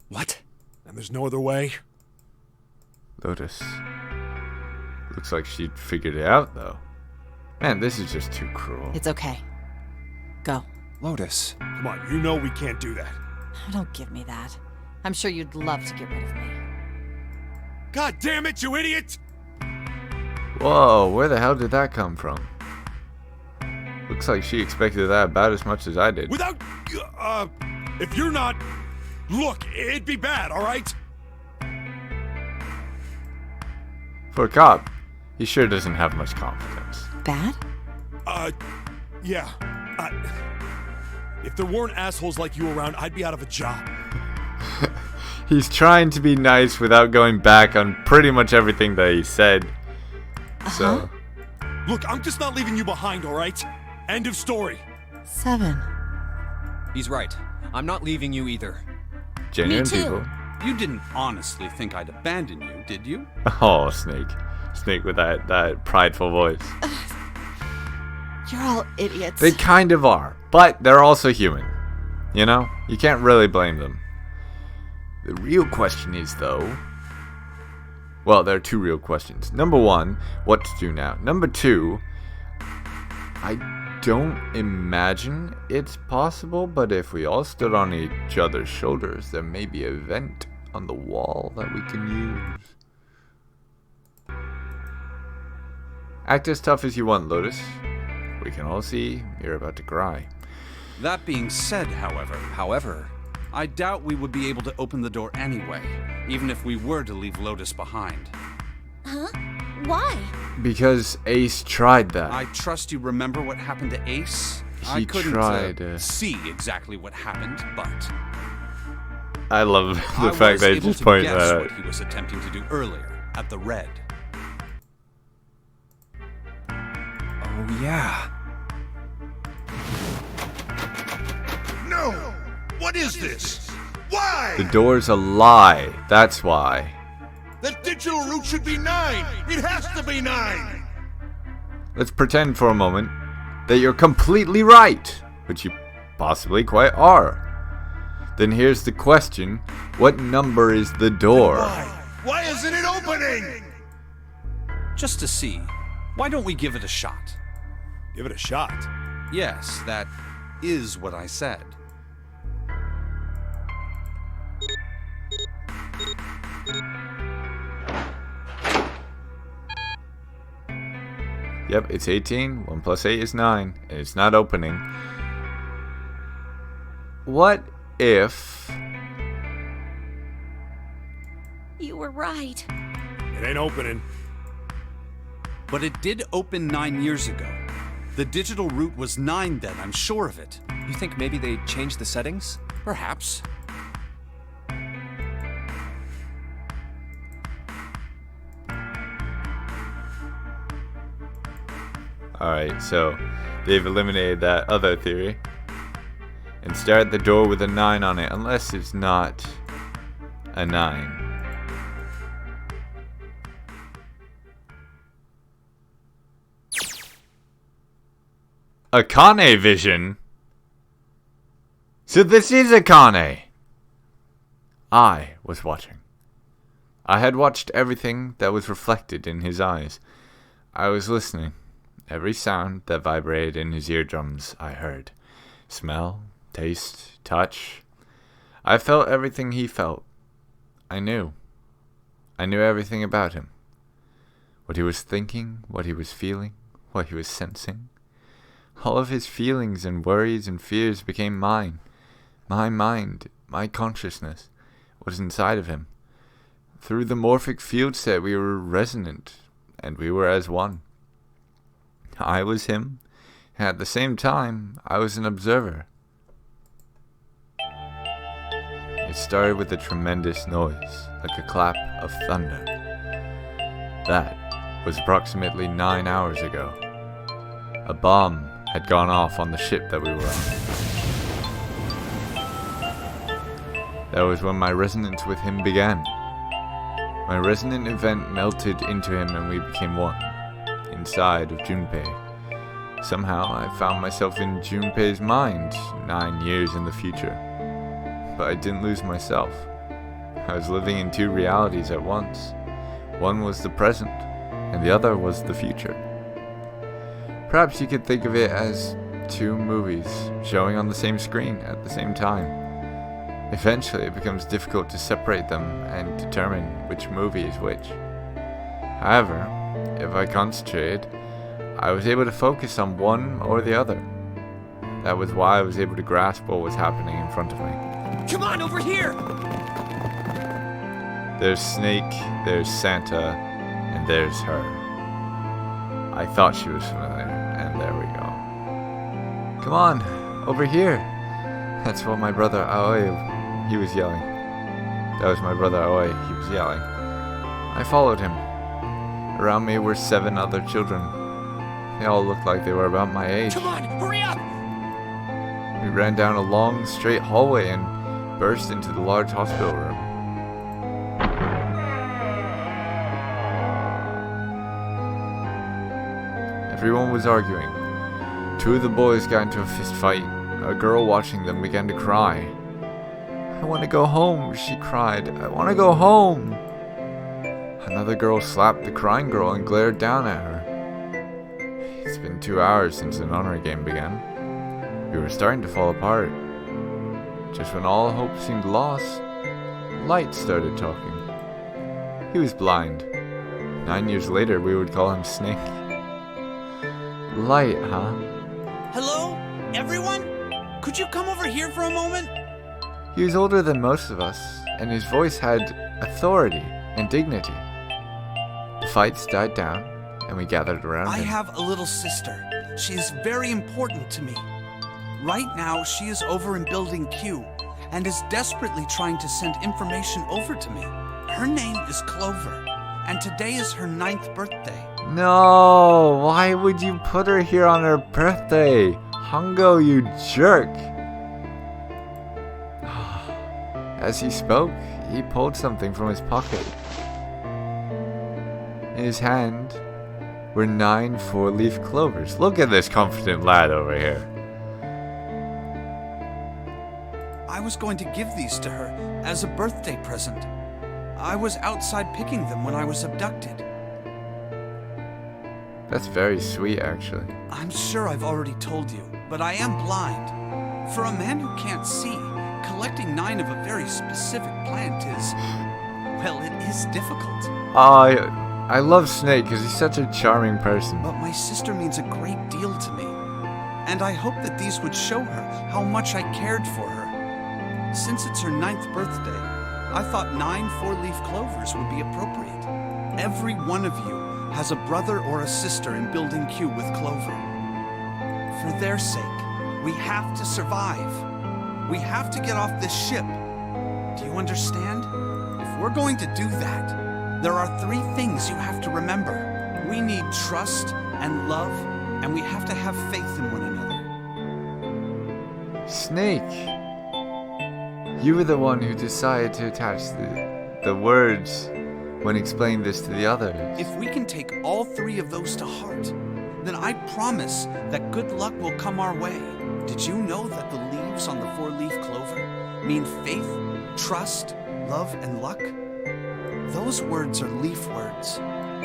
C: What? And there's no other way?
A: Lotus. Looks like she'd figured it out, though. Man, this is just too cruel.
L: It's okay. Go.
D: Lotus.
C: Come on, you know we can't do that.
L: Don't give me that. I'm sure you'd love to get rid of me.
C: God damn it, you idiot!
A: Whoa, where the hell did that come from? Looks like she expected that about as much as I did.
C: Without... if you're not... Look, it'd be bad, alright?
A: For a cop, he sure doesn't have much confidence.
L: Bad?
C: Yeah. If there weren't assholes like you around, I'd be out of a job.
A: He's trying to be nice without going back on pretty much everything that he said. So...
C: Look, I'm just not leaving you behind, alright? End of story.
L: 7.
D: He's right. I'm not leaving you either.
A: Genuine
B: Me too.
A: people.
I: You didn't honestly think I'd abandon you, did you?
A: Oh, Snake. Snake with that prideful voice.
L: You're all idiots.
A: They kind of are, but they're also human. You know? You can't really blame them. The real question is, though... Well, there are 2 real questions. Number 1, what to do now? Number 2, I don't imagine it's possible, but if we all stood on each other's shoulders, there may be a vent on the wall that we can use. Act as tough as you want, Lotus. We can all see you're about to cry.
I: That being said, however, I doubt we would be able to open the door anyway, even if we were to leave Lotus behind.
B: Huh? Why?
A: Because Ace tried that.
I: I trust you remember what happened to Ace? I
A: He
I: couldn't
A: tried,
I: see exactly what happened, but
A: I love the
I: I
A: fact
I: was
A: that he
I: able
A: just
I: to
A: pointed
I: guess
A: that out.
I: what he was attempting to do earlier at the Red.
D: Oh, yeah.
K: No! What is this? Why?
A: The door's a lie. That's why.
K: The digital route should be 9! It has to be 9!
A: Let's pretend for a moment that you're completely right, which you possibly quite are. Then here's the question. What number is the door?
K: Why? Why isn't it opening?
I: Just to see, why don't we give it a shot?
C: Give it a shot.
I: Yes, that is what I said.
A: Yep, it's 18. 1 plus 8 is 9. And it's not opening. What if...
B: You were right.
C: It ain't opening.
I: But it did open 9 years ago. The digital root was 9 then, I'm sure of it.
D: You think maybe they changed the settings?
I: Perhaps.
A: Alright, so they've eliminated that other theory. And stare at the door with a 9 on it, unless it's not a 9. Akane vision? So this is Akane! I was watching. I had watched everything that was reflected in his eyes. I was listening. Every sound that vibrated in his eardrums I heard. Smell, taste, touch. I felt everything he felt. I knew. I knew everything about him. What he was thinking, what he was feeling, what he was sensing. All of his feelings and worries and fears became mine. My mind, my consciousness, was inside of him. Through the morphic field set we were resonant, and we were as one. I was him, and at the same time, I was an observer. It started with a tremendous noise, like a clap of thunder. That was approximately 9 hours ago. A bomb had gone off on the ship that we were on. That was when my resonance with him began. My resonant event melted into him and we became one, inside of Junpei. Somehow I found myself in Junpei's mind 9 years in the future. But I didn't lose myself. I was living in 2 realities at once. One was the present, and the other was the future. Perhaps you could think of it as 2 movies showing on the same screen at the same time. Eventually it becomes difficult to separate them and determine which movie is which. However, if I concentrated, I was able to focus on one or the other. That was why I was able to grasp what was happening in front of me.
F: Come on, over here!
A: There's Snake, there's Santa, and there's her. I thought she was familiar, and there we go. Come on, over here! That's what my brother Aoi, he was yelling. That was my brother Aoi, he was yelling. I followed him. Around me were 7 other children. They all looked like they were about my age.
F: Come on, hurry up!
A: We ran down a long, straight hallway and burst into the large hospital room. Everyone was arguing. 2 of the boys got into a fist fight. A girl watching them began to cry. I want to go home, she cried. I want to go home. Another girl slapped the crying girl and glared down at her. It's been 2 hours since the Nonary game began. We were starting to fall apart. Just when all hope seemed lost, Light started talking. He was blind. 9 years later, we would call him Snake. Light, huh?
M: Hello? Everyone? Could you come over here for a moment?
A: He was older than most of us, and his voice had authority and dignity. The fights died down, and we gathered around
M: I
A: him.
M: have a little sister. She is very important to me. Right now, she is over in Building Q, and is desperately trying to send information over to me. Her name is Clover, and today is her 9th birthday.
A: No! Why would you put her here on her birthday? Hongo, you jerk! As he spoke, he pulled something from his pocket. In his hand were 9 4-leaf clovers. Look at this confident lad over here.
M: I was going to give these to her as a birthday present. I was outside picking them when I was abducted.
A: That's very sweet, actually.
M: I'm sure I've already told you, but I am blind. For a man who can't see, collecting 9 of a very specific plant is, well, it is difficult.
A: I love Snake because he's such a charming person.
M: But my sister means a great deal to me, and I hope that these would show her how much I cared for her. Since it's her 9th birthday, I thought 9 4-leaf clovers would be appropriate. Every one of you has a brother or a sister in Building Q with Clover. For their sake, we have to survive. We have to get off this ship. Do you understand? If we're going to do that, there are 3 things you have to remember. We need trust and love, and we have to have faith in one another.
A: Snake, you were the one who decided to attach the words when explaining this to the others.
M: If we can take all 3 of those to heart, then I promise that good luck will come our way. Did you know that the leaves on the 4-leaf clover mean faith, trust, love, and luck? Those words are leaf words.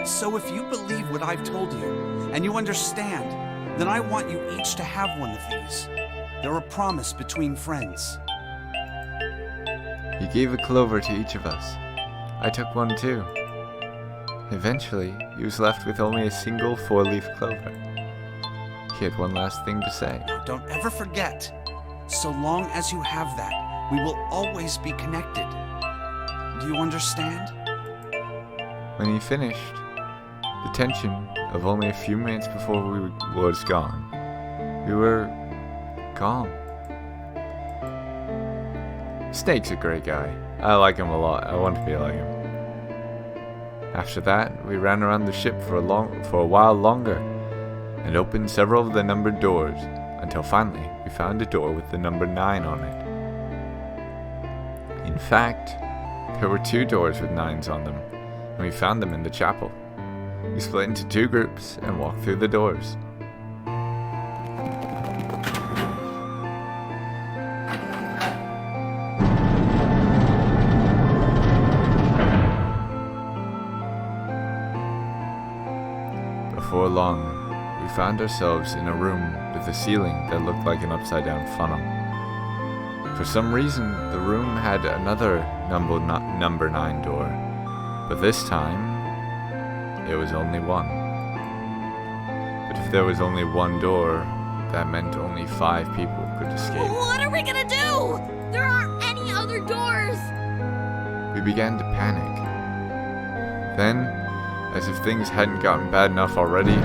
M: So if you believe what I've told you, and you understand, then I want you each to have one of these. They're a promise between friends.
A: He gave a clover to each of us. I took one too. Eventually, he was left with only a single 4-leaf clover. He had one last thing to say.
M: Now, don't ever forget, so long as you have that, we will always be connected. Do you understand?
A: When he finished, the tension of only a few minutes before we was gone, we were calm. Snake's a great guy. I like him a lot. I want to be like him. After that, we ran around the ship for a while longer and opened several of the numbered doors until finally we found a door with the number 9 on it. In fact, there were 2 doors with 9s on them, and we found them in the chapel. We split into 2 groups and walked through the doors. Before long, we found ourselves in a room with a ceiling that looked like an upside-down funnel. For some reason, the room had another number 9 door, but this time, it was only 1. But if there was only 1 door, that meant only 5 people could escape.
B: What are we gonna do? There aren't any other doors!
A: We began to panic. Then, as if things hadn't gotten bad enough already,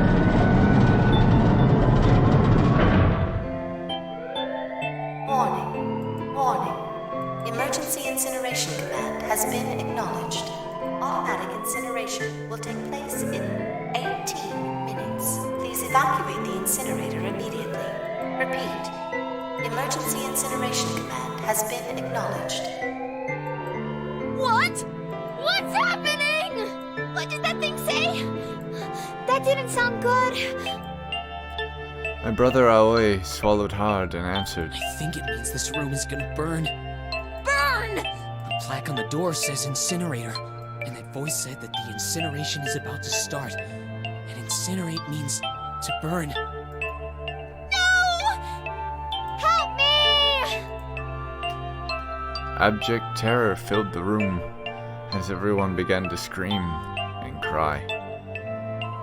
G: Warning. Emergency incineration command has been acknowledged. Automatic incineration will take place in 18 minutes. Please evacuate the incinerator immediately. Repeat. Emergency incineration command has been acknowledged.
B: What? What's happening? What did that thing say? That didn't sound good.
A: my brother Aoi swallowed hard and answered,
F: I think it means this room is gonna burn.
B: Burn!
F: The plaque on the door says incinerator, and that voice said that the incineration is about to start. And incinerate means to burn.
B: Help me!
A: Abject terror filled the room as everyone began to scream and cry.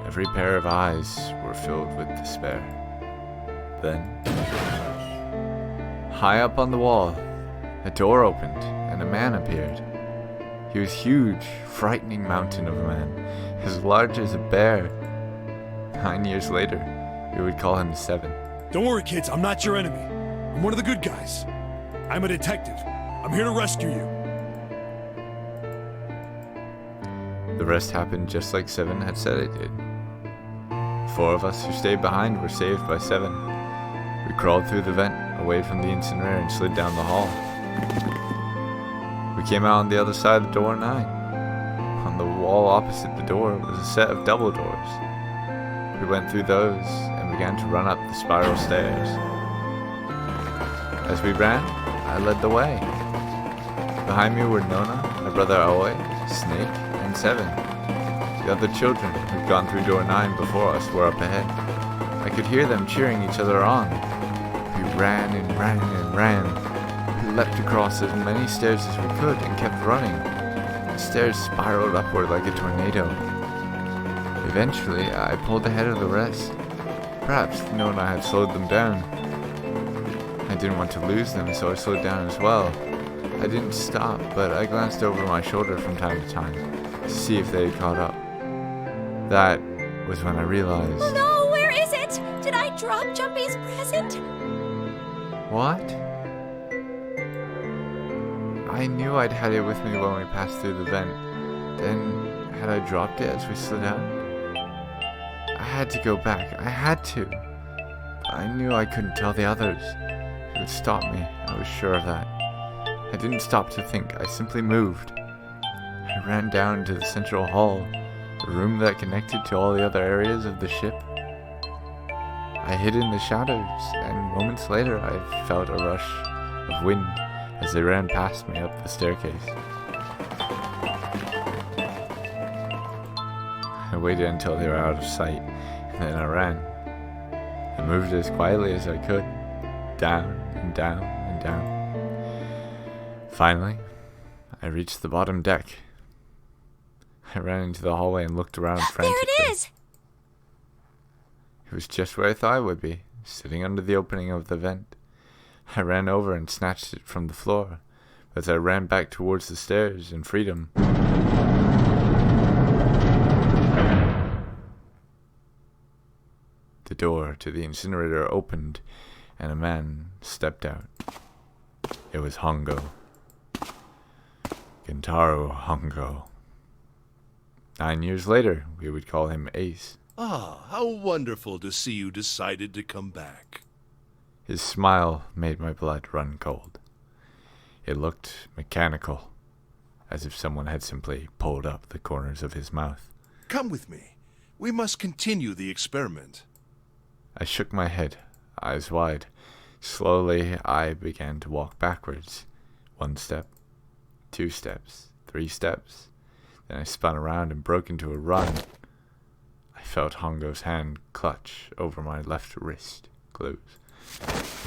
A: Every pair of eyes were filled with despair. Then, high up on the wall, a door opened and a man appeared. He was a huge, frightening mountain of a man, as large as a bear. 9 years later, we would call him 7.
C: Don't worry, kids. I'm not your enemy. I'm one of the good guys. I'm a detective. I'm here to rescue you.
A: The rest happened just like 7 had said it did. 4 of us who stayed behind were saved by 7. We crawled through the vent, away from the incinerator, and slid down the hall. We came out on the other side of door 9. On the wall opposite the door was a set of double doors. We went through those and began to run up the spiral stairs. As we ran, I led the way. Behind me were Nona, my brother Aoi, Snake, and 7. The other children who'd gone through door 9 before us were up ahead. I could hear them cheering each other on. We ran and ran and ran. We leapt across as many stairs as we could and kept running. The stairs spiraled upward like a tornado. Eventually, I pulled ahead of the rest. Perhaps Nona had slowed them down. I didn't want to lose them, so I slowed down as well. I didn't stop, but I glanced over my shoulder from time to time to see if they had caught up. That was when I realized...
B: No, where is it? Did I drop Jumpy's present?
A: What? I knew I'd had it with me when we passed through the vent. Then, had I dropped it as we slid out? I had to go back. I had to. I knew I couldn't tell the others. It would stop me. I was sure of that. I didn't stop to think. I simply moved. I ran down to the central hall, the room that connected to all the other areas of the ship. I hid in the shadows, and moments later I felt a rush of wind as they ran past me up the staircase. I waited until they were out of sight, and then I ran. I moved as quietly as I could, down and down and down. Finally, I reached the bottom deck. I ran into the hallway and looked around frantically.
B: There it is!
A: It was just where I thought it would be, sitting under the opening of the vent. I ran over and snatched it from the floor, as I ran back towards the stairs in freedom. The door to the incinerator opened, and a man stepped out. It was Hongo. Gentaro Hongo. 9 years later, we would call him Ace.
K: Ah, how wonderful to see you decided to come back.
A: His smile made my blood run cold. It looked mechanical, as if someone had simply pulled up the corners of his mouth.
K: Come with me. We must continue the experiment.
A: I shook my head, eyes wide. Slowly, I began to walk backwards. 1 step, 2 steps, 3 steps. Then I spun around and broke into a run. I felt Hongo's hand clutch over my left wrist. Glues.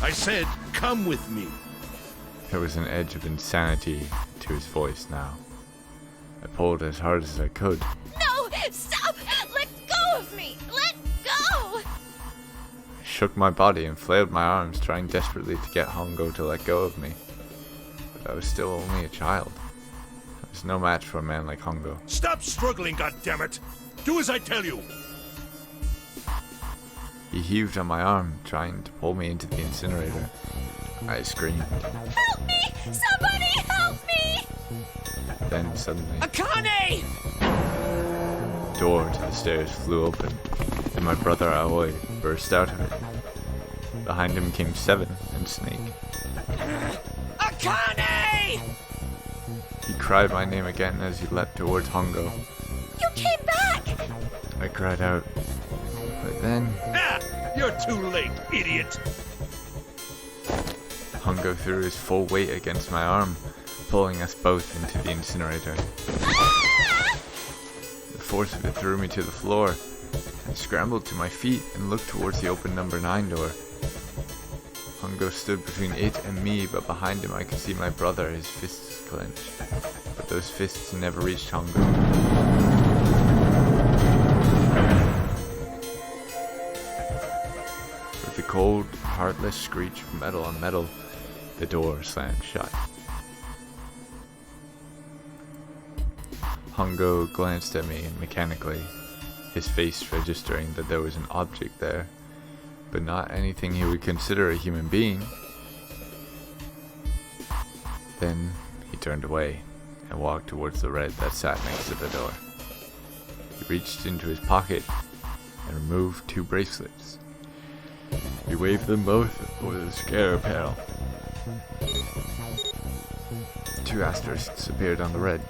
K: I said, come with me.
A: There was an edge of insanity to his voice now. I pulled as hard as I could.
B: No! Stop! Let go of me! Let go!
A: I shook my body and flailed my arms, trying desperately to get Hongo to let go of me. But I was still only a child. I was no match for a man like Hongo.
K: Stop struggling, goddammit! Do as I tell you!
A: He heaved on my arm, trying to pull me into the incinerator. I screamed.
B: Help me! Somebody help me!
A: Then suddenly,
F: Akane!
A: the door to the stairs flew open, and my brother Aoi burst out of it. Behind him came Seven and Snake.
F: Akane!
A: He cried my name again as he leapt towards Hongo.
B: You came back!
A: I cried out, but then
K: Ah! You're too late, idiot!
A: Hongo threw his full weight against my arm, pulling us both into the incinerator.
B: Ah!
A: The force of it threw me to the floor. I scrambled to my feet and looked towards the open number 9 door. Hongo stood between it and me, but behind him I could see my brother, his fists clenched. But those fists never reached Hongo. With the cold, heartless screech of metal on metal, the door slammed shut. Hongo glanced at me mechanically, his face registering that there was an object there, but not anything he would consider a human being. Then he turned away and walked towards the red that sat next to the door. He reached into his pocket and removed 2 bracelets. He waved them both with a scare panel. 2 asterisks appeared on the red.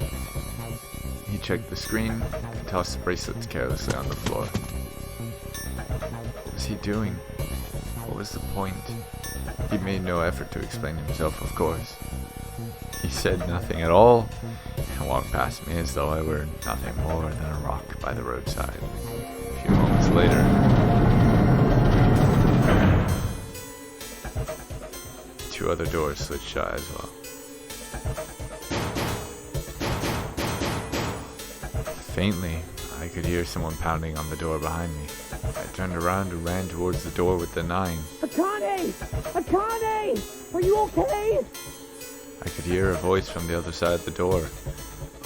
A: He checked the screen and tossed the bracelets carelessly on the floor. What was he doing? What was the point? He made no effort to explain himself, of course. He said nothing at all and walked past me as though I were nothing more than a rock by the roadside. A few moments later, 2 other doors slid shut as well. Faintly, I could hear someone pounding on the door behind me. I turned around and ran towards the door with the 9.
H: Akane! Akane! Are you okay?
A: I could hear a voice from the other side of the door.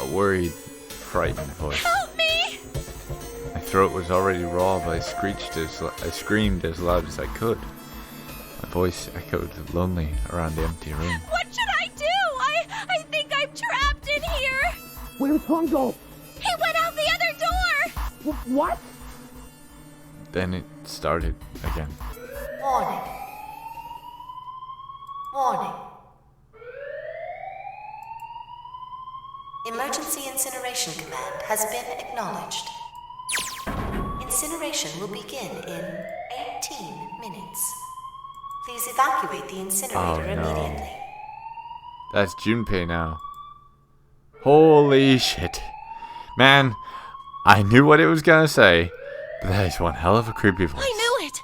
A: A worried, frightened voice.
B: Help me!
A: I throat was already raw, but I screamed as loud as I could. My voice echoed lonely around the empty room.
B: What should I do? I think I'm trapped in here.
H: Where's Hongo?
B: He went out the other door.
H: What?
A: Then it started again.
G: Warning. Warning. Emergency incineration command has been acknowledged. Incineration will begin in 18 minutes. Please evacuate the incinerator immediately.
A: That's Junpei now. Holy shit. Man, I knew what it was gonna say, but that is one hell of a creepy voice.
B: I knew it.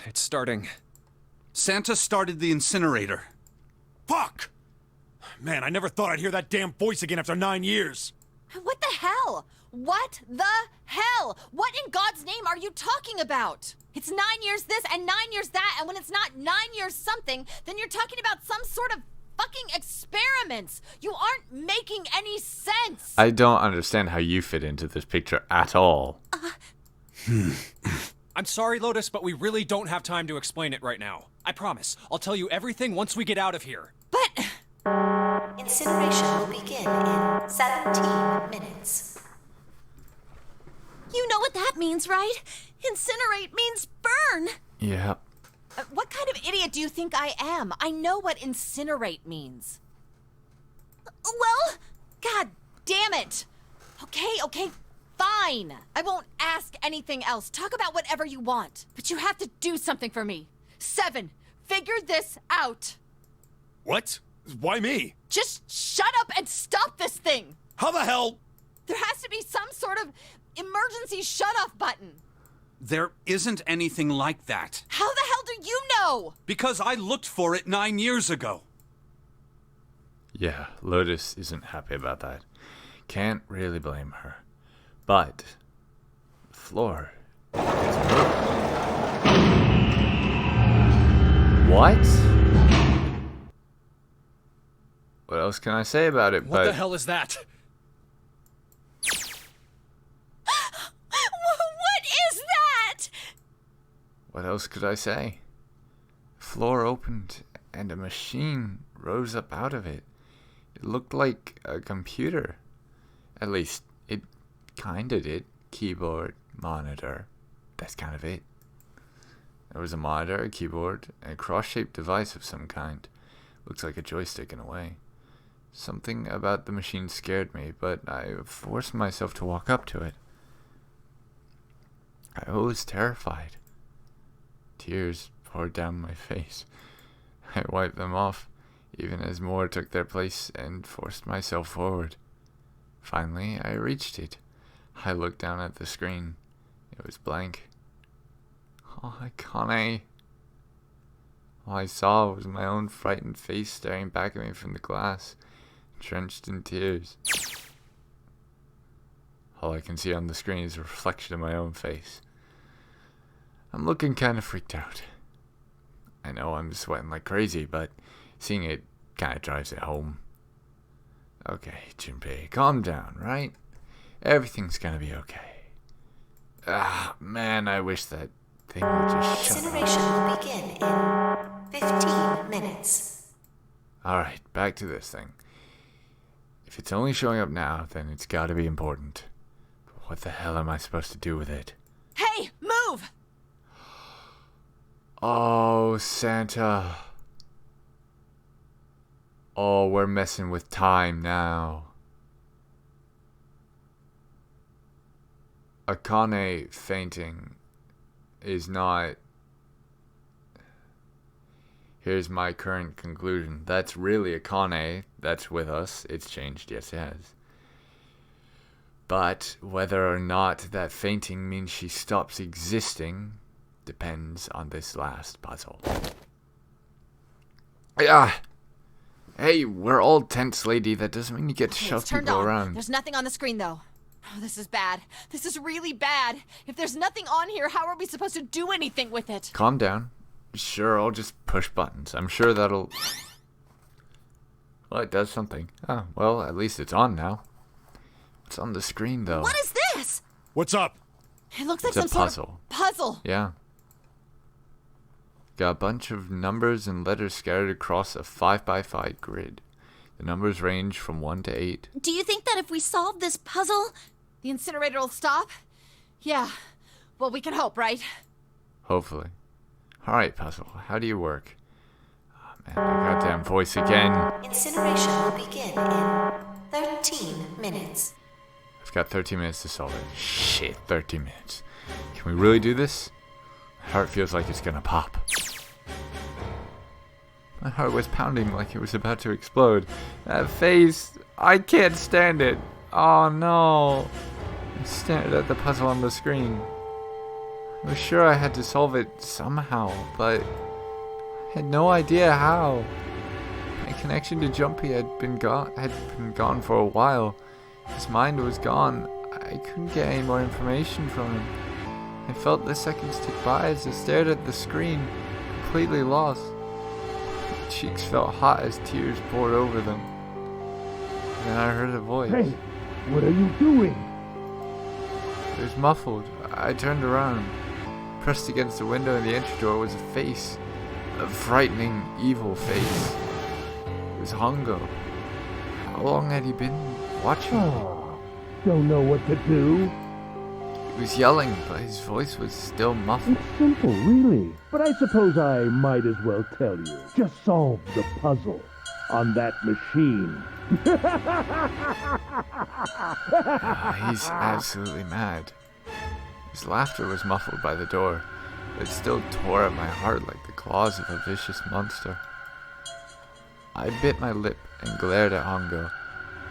D: It's starting.
I: Santa started the incinerator.
C: Fuck! Man, I never thought I'd hear that damn voice again after 9 years.
L: What the hell? What the hell? What in God's name are you talking about? It's 9 years this and 9 years that, and when it's not 9 years something, then you're talking about some sort of fucking experiments. You aren't making any sense.
A: I don't understand how you fit into this picture at all.
F: I'm sorry, Lotus, but we really don't have time to explain it right now. I promise. I'll tell you everything once we get out of here.
L: But...
G: Incineration will begin in 17 minutes.
B: You know what that means, right? Incinerate means burn.
A: Yeah.
L: what kind of idiot do you think I am? I know what incinerate means.
B: Well...
L: God damn it! Okay, fine. I won't ask anything else. Talk about whatever you want. But you have to do something for me. 7, figure this out.
C: What? Why me?
L: Just shut up and stop this thing!
C: How the hell?
L: There has to be some sort of emergency shut-off button.
I: There isn't anything like that.
L: How the hell do you know?
I: Because I looked for it 9 years ago.
A: Yeah, Lotus isn't happy about that. Can't really blame her. But the floor is moving. What? What else can I say about it?
F: What the hell is that?
B: What is that?
A: What else could I say? The floor opened and a machine rose up out of it. It looked like a computer. At least, it kinda did. Keyboard, monitor. That's kind of it. There was a monitor, a keyboard, and a cross-shaped device of some kind. Looks like a joystick in a way. Something about the machine scared me, but I forced myself to walk up to it. I was terrified. Tears poured down my face. I wiped them off, even as more took their place, and forced myself forward. Finally, I reached it. I looked down at the screen. It was blank. Oh, Akane. All I saw was my own frightened face staring back at me from the glass, drenched in tears. All I can see on the screen is a reflection of my own face. I'm looking kind of freaked out. I know I'm sweating like crazy, but seeing it kind of drives it home. Okay, Junpei, calm down, right? Everything's gonna be okay. Ah, man, I wish that thing would just shut up.
G: Incineration will begin in 15 minutes.
A: Alright, back to this thing. If it's only showing up now, then it's gotta be important. But what the hell am I supposed to do with it?
L: Hey, move!
A: Oh, Santa. Oh, we're messing with time now. Akane fainting is not... Here's my current conclusion. That's really Akane that's with us. It's changed, yes it has. But whether or not that fainting means she stops existing depends on this last puzzle. Yeah. Hey, we're all tense, lady. That doesn't mean you get to shove people around.
L: There's nothing on the screen, though. Oh, this is bad. This is really bad. If there's nothing on here, how are we supposed to do anything with it?
A: Calm down. Sure, I'll just push buttons. I'm sure that'll... Well, it does something. Oh, well, at least it's on now. What's on the screen, though?
B: What is this?
C: What's up?
L: It looks like
A: It's a
L: some sort
A: puzzle.
L: of puzzle.
A: Yeah. Got a bunch of numbers and letters scattered across a 5x5 grid. The numbers range from 1 to 8.
B: Do you think that if we solve this puzzle,
L: The incinerator will stop? Yeah. Well, we can hope, right?
A: Hopefully. Alright, puzzle. How do you work? Oh, man, my goddamn voice again.
G: Incineration will begin in 13 minutes.
A: I've got 13 minutes to solve it. Shit, 13 minutes. Can we really do this? My heart feels like it's gonna pop. My heart was pounding like it was about to explode. That face, I can't stand it. Oh no. I stared at the puzzle on the screen. I was sure I had to solve it somehow, but I had no idea how. My connection to Jumpy had been gone for a while. His mind was gone. I couldn't get any more information from him. I felt the seconds tick by as I stared at the screen, completely lost. My cheeks felt hot as tears poured over them. Then I heard a voice.
H: Hey, what are you doing?
A: It was muffled. I turned around. Pressed against the window in the entry door was a face. A frightening, evil face. It was Hongo. How long had he been watching me?
H: Oh, don't know what to do.
A: He was yelling, but his voice was still muffled.
H: It's simple, really. But I suppose I might as well tell you. Just solve the puzzle on that machine.
A: He's absolutely mad. His laughter was muffled by the door, but it still tore at my heart like the claws of a vicious monster. I bit my lip and glared at Hongo,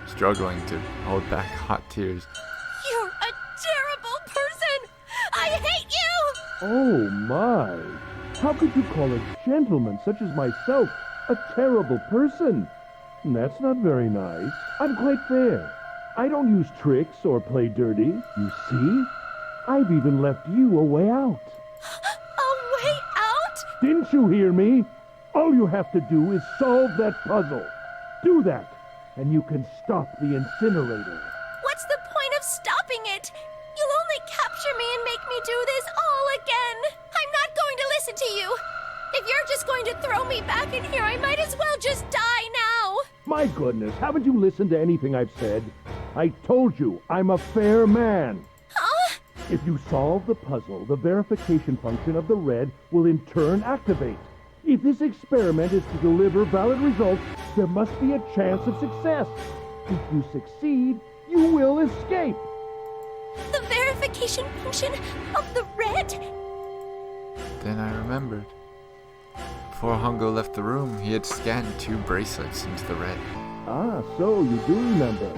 A: struggling to hold back hot tears.
B: you're a terrible person! I hate you!
H: Oh my! How could you call a gentleman such as myself a terrible person? That's not very nice. I'm quite fair. I don't use tricks or play dirty. You see? I've even left you a way out.
B: A way out?
H: Didn't you hear me? All you have to do is solve that puzzle. Do that, and you can stop the incinerator.
B: What's the point of stopping it? You'll only capture me and make me do this all again. I'm not going to listen to you. If you're just going to throw me back in here, I might as well just die now.
H: My goodness, haven't you listened to anything I've said? I told you, I'm a fair man.
B: Huh?
H: If you solve the puzzle, the verification function of the red will in turn activate. If this experiment is to deliver valid results, there must be a chance of success. If you succeed, you will escape.
B: The verification function of the red?
A: Then I remembered. Before Hongo left the room, he had scanned 2 bracelets into the red.
H: Ah, so you do remember.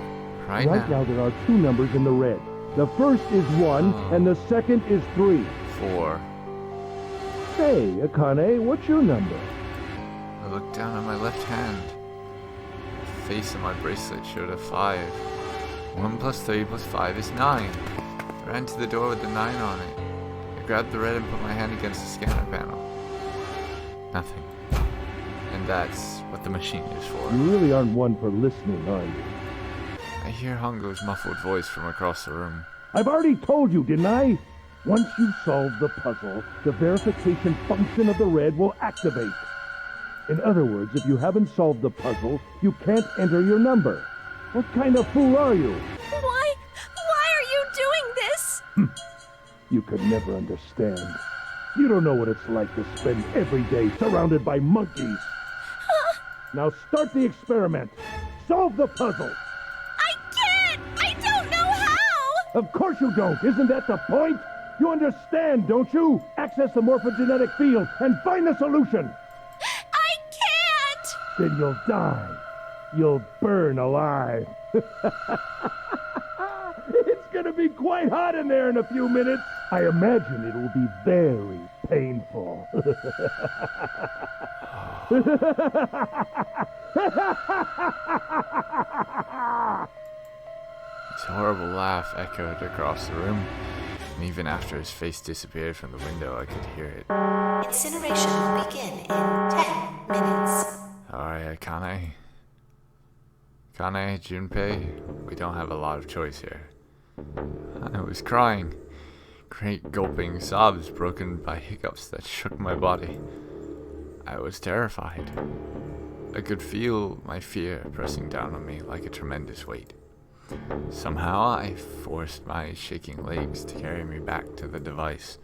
A: Right
H: now there are 2 numbers in the red. The first is 1, and the second is 3.
A: 4.
H: Hey, Akane, what's your number?
A: I looked down at my left hand. The face of my bracelet showed a 5. 1 plus 3 plus 5 is 9. I ran to the door with the 9 on it. I grabbed the red and put my hand against the scanner panel. Nothing. And that's what the machine is for.
H: You really aren't one for listening, are you?
A: I hear Hongo's muffled voice from across the room.
H: I've already told you, didn't I? Once you solve the puzzle, the verification function of the red will activate. In other words, if you haven't solved the puzzle, you can't enter your number. What kind of fool are you?
B: Why are you doing this?
H: You could never understand. You don't know what it's like to spend every day surrounded by monkeys. Now start the experiment. Solve the puzzle.
B: I can't! I don't know how!
H: Of course you don't. Isn't that the point? You understand, don't you? Access the morphogenetic field and find the solution.
B: I can't!
H: Then you'll die. You'll burn alive. It's gonna be quite hot in there in a few minutes. I imagine it will be very painful.
A: His horrible laugh echoed across the room, and even after his face disappeared from the window, I could hear it.
G: Incineration will begin in 10 minutes.
A: Alright, Akane. Akane, Junpei, we don't have a lot of choice here. I was crying. Great gulping sobs broken by hiccups that shook my body. I was terrified. I could feel my fear pressing down on me like a tremendous weight. Somehow I forced my shaking legs to carry me back to the device.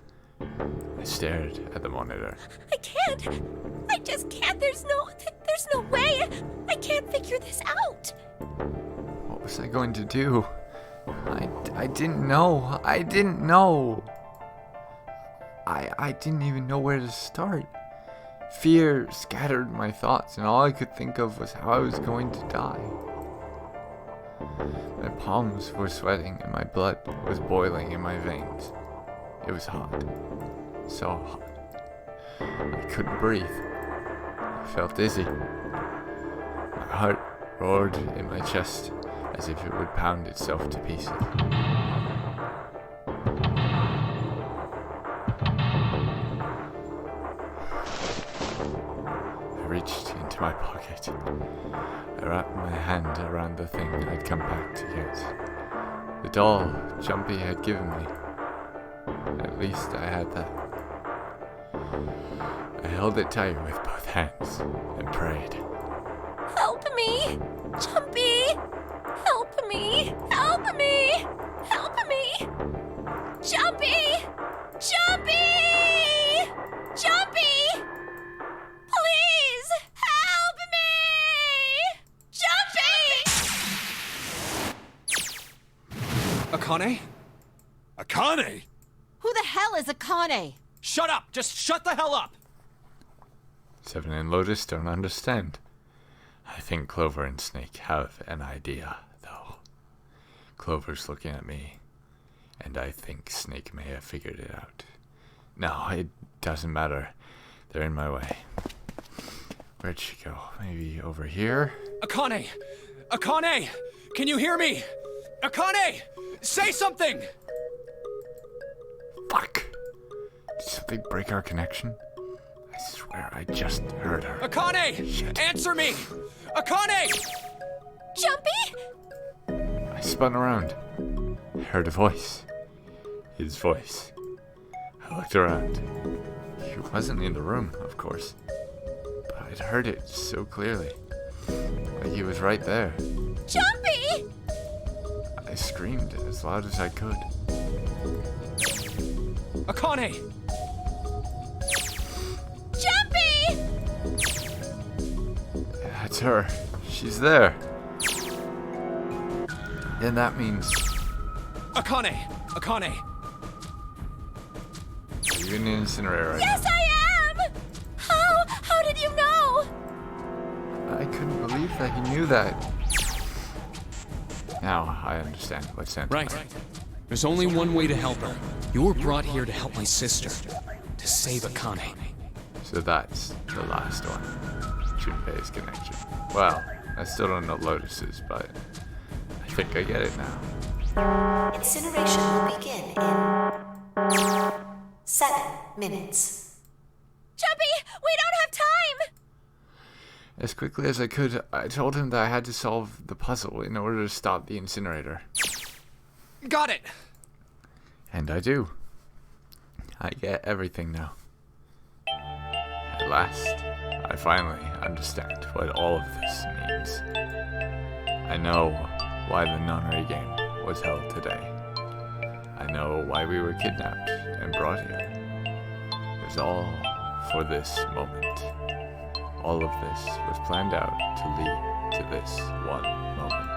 A: I stared at the monitor.
B: I can't. I just can't. There's no way. I can't figure this out.
A: What was I going to do? I didn't know. I didn't know. I didn't even know where to start. Fear scattered my thoughts, and all I could think of was how I was going to die. My palms were sweating, and my blood was boiling in my veins. It was hot. So hot. I couldn't breathe. I felt dizzy. My heart roared in my chest as if it would pound itself to pieces. I reached into my pocket. I wrapped my hand around the thing I'd come back to get. The doll Jumpy had given me. At least I had that. I held it tight with both hands and prayed.
B: Help me! Jumpy! Help me! Help me! Help me! Jumpy! Jumpy! Jumpy! Please! Help me! Jumpy!
D: Akane?
C: Akane?
L: Who the hell is Akane?
F: Shut up! Just shut the hell up!
A: Seven and Lotus don't understand. I think Clover and Snake have an idea, though. Clover's looking at me, and I think Snake may have figured it out. No, it doesn't matter. They're in my way. Where'd she go? Maybe over here?
F: Akane! Akane! Can you hear me? Akane! Say something!
A: Fuck! Did something break our connection? I swear I just heard her.
F: Akane!
A: Shit.
F: Answer me! Akane!
B: Jumpy?
A: I spun around. I heard a voice. His voice. I looked around. He wasn't in the room, of course. But I'd heard it so clearly. Like he was right there.
B: Jumpy!
A: I screamed as loud as I could.
F: Akane!
B: Jumpy!
A: That's her. She's there. And that means...
F: Akane! Akane!
A: Are you in the incinerator right
B: Yes, I am! How did you know?
A: now? I couldn't believe that he knew that. Now I understand what Santa
F: Right.
A: meant.
F: There's only one way to help her. You were brought here to help my sister. To save Akane.
A: So that's the last one. Junpei's connection. Well, I still don't know Lotus's, but I think I get it now.
G: Incineration will begin in 7 minutes.
B: Jumpy, we don't have time!
A: As quickly as I could, I told him that I had to solve the puzzle in order to stop the incinerator.
F: Got it!
A: And I do. I get everything now. At last, I finally understand what all of this means. I know why the nunnery game was held today. I know why we were kidnapped and brought here. It was all for this moment. All of this was planned out to lead to this one moment.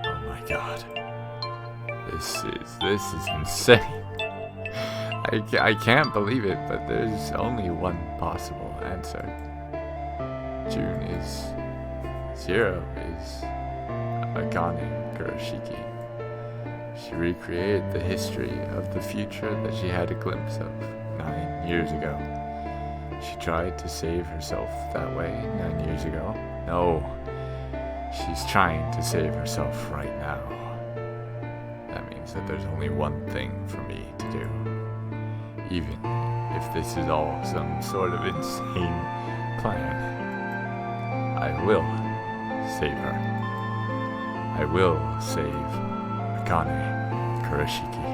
A: Oh my god. This is insane. I can't believe it, but there's only one possible answer. June is 0 is Akane Kurashiki. She recreated the history of the future that she had a glimpse of 9 years ago. She tried to save herself that way 9 years ago. No, she's trying to save herself right now. That means that there's only one thing for me to do. Even if this is all some sort of insane plan, I will save her. I will save Akane. Kurashiki.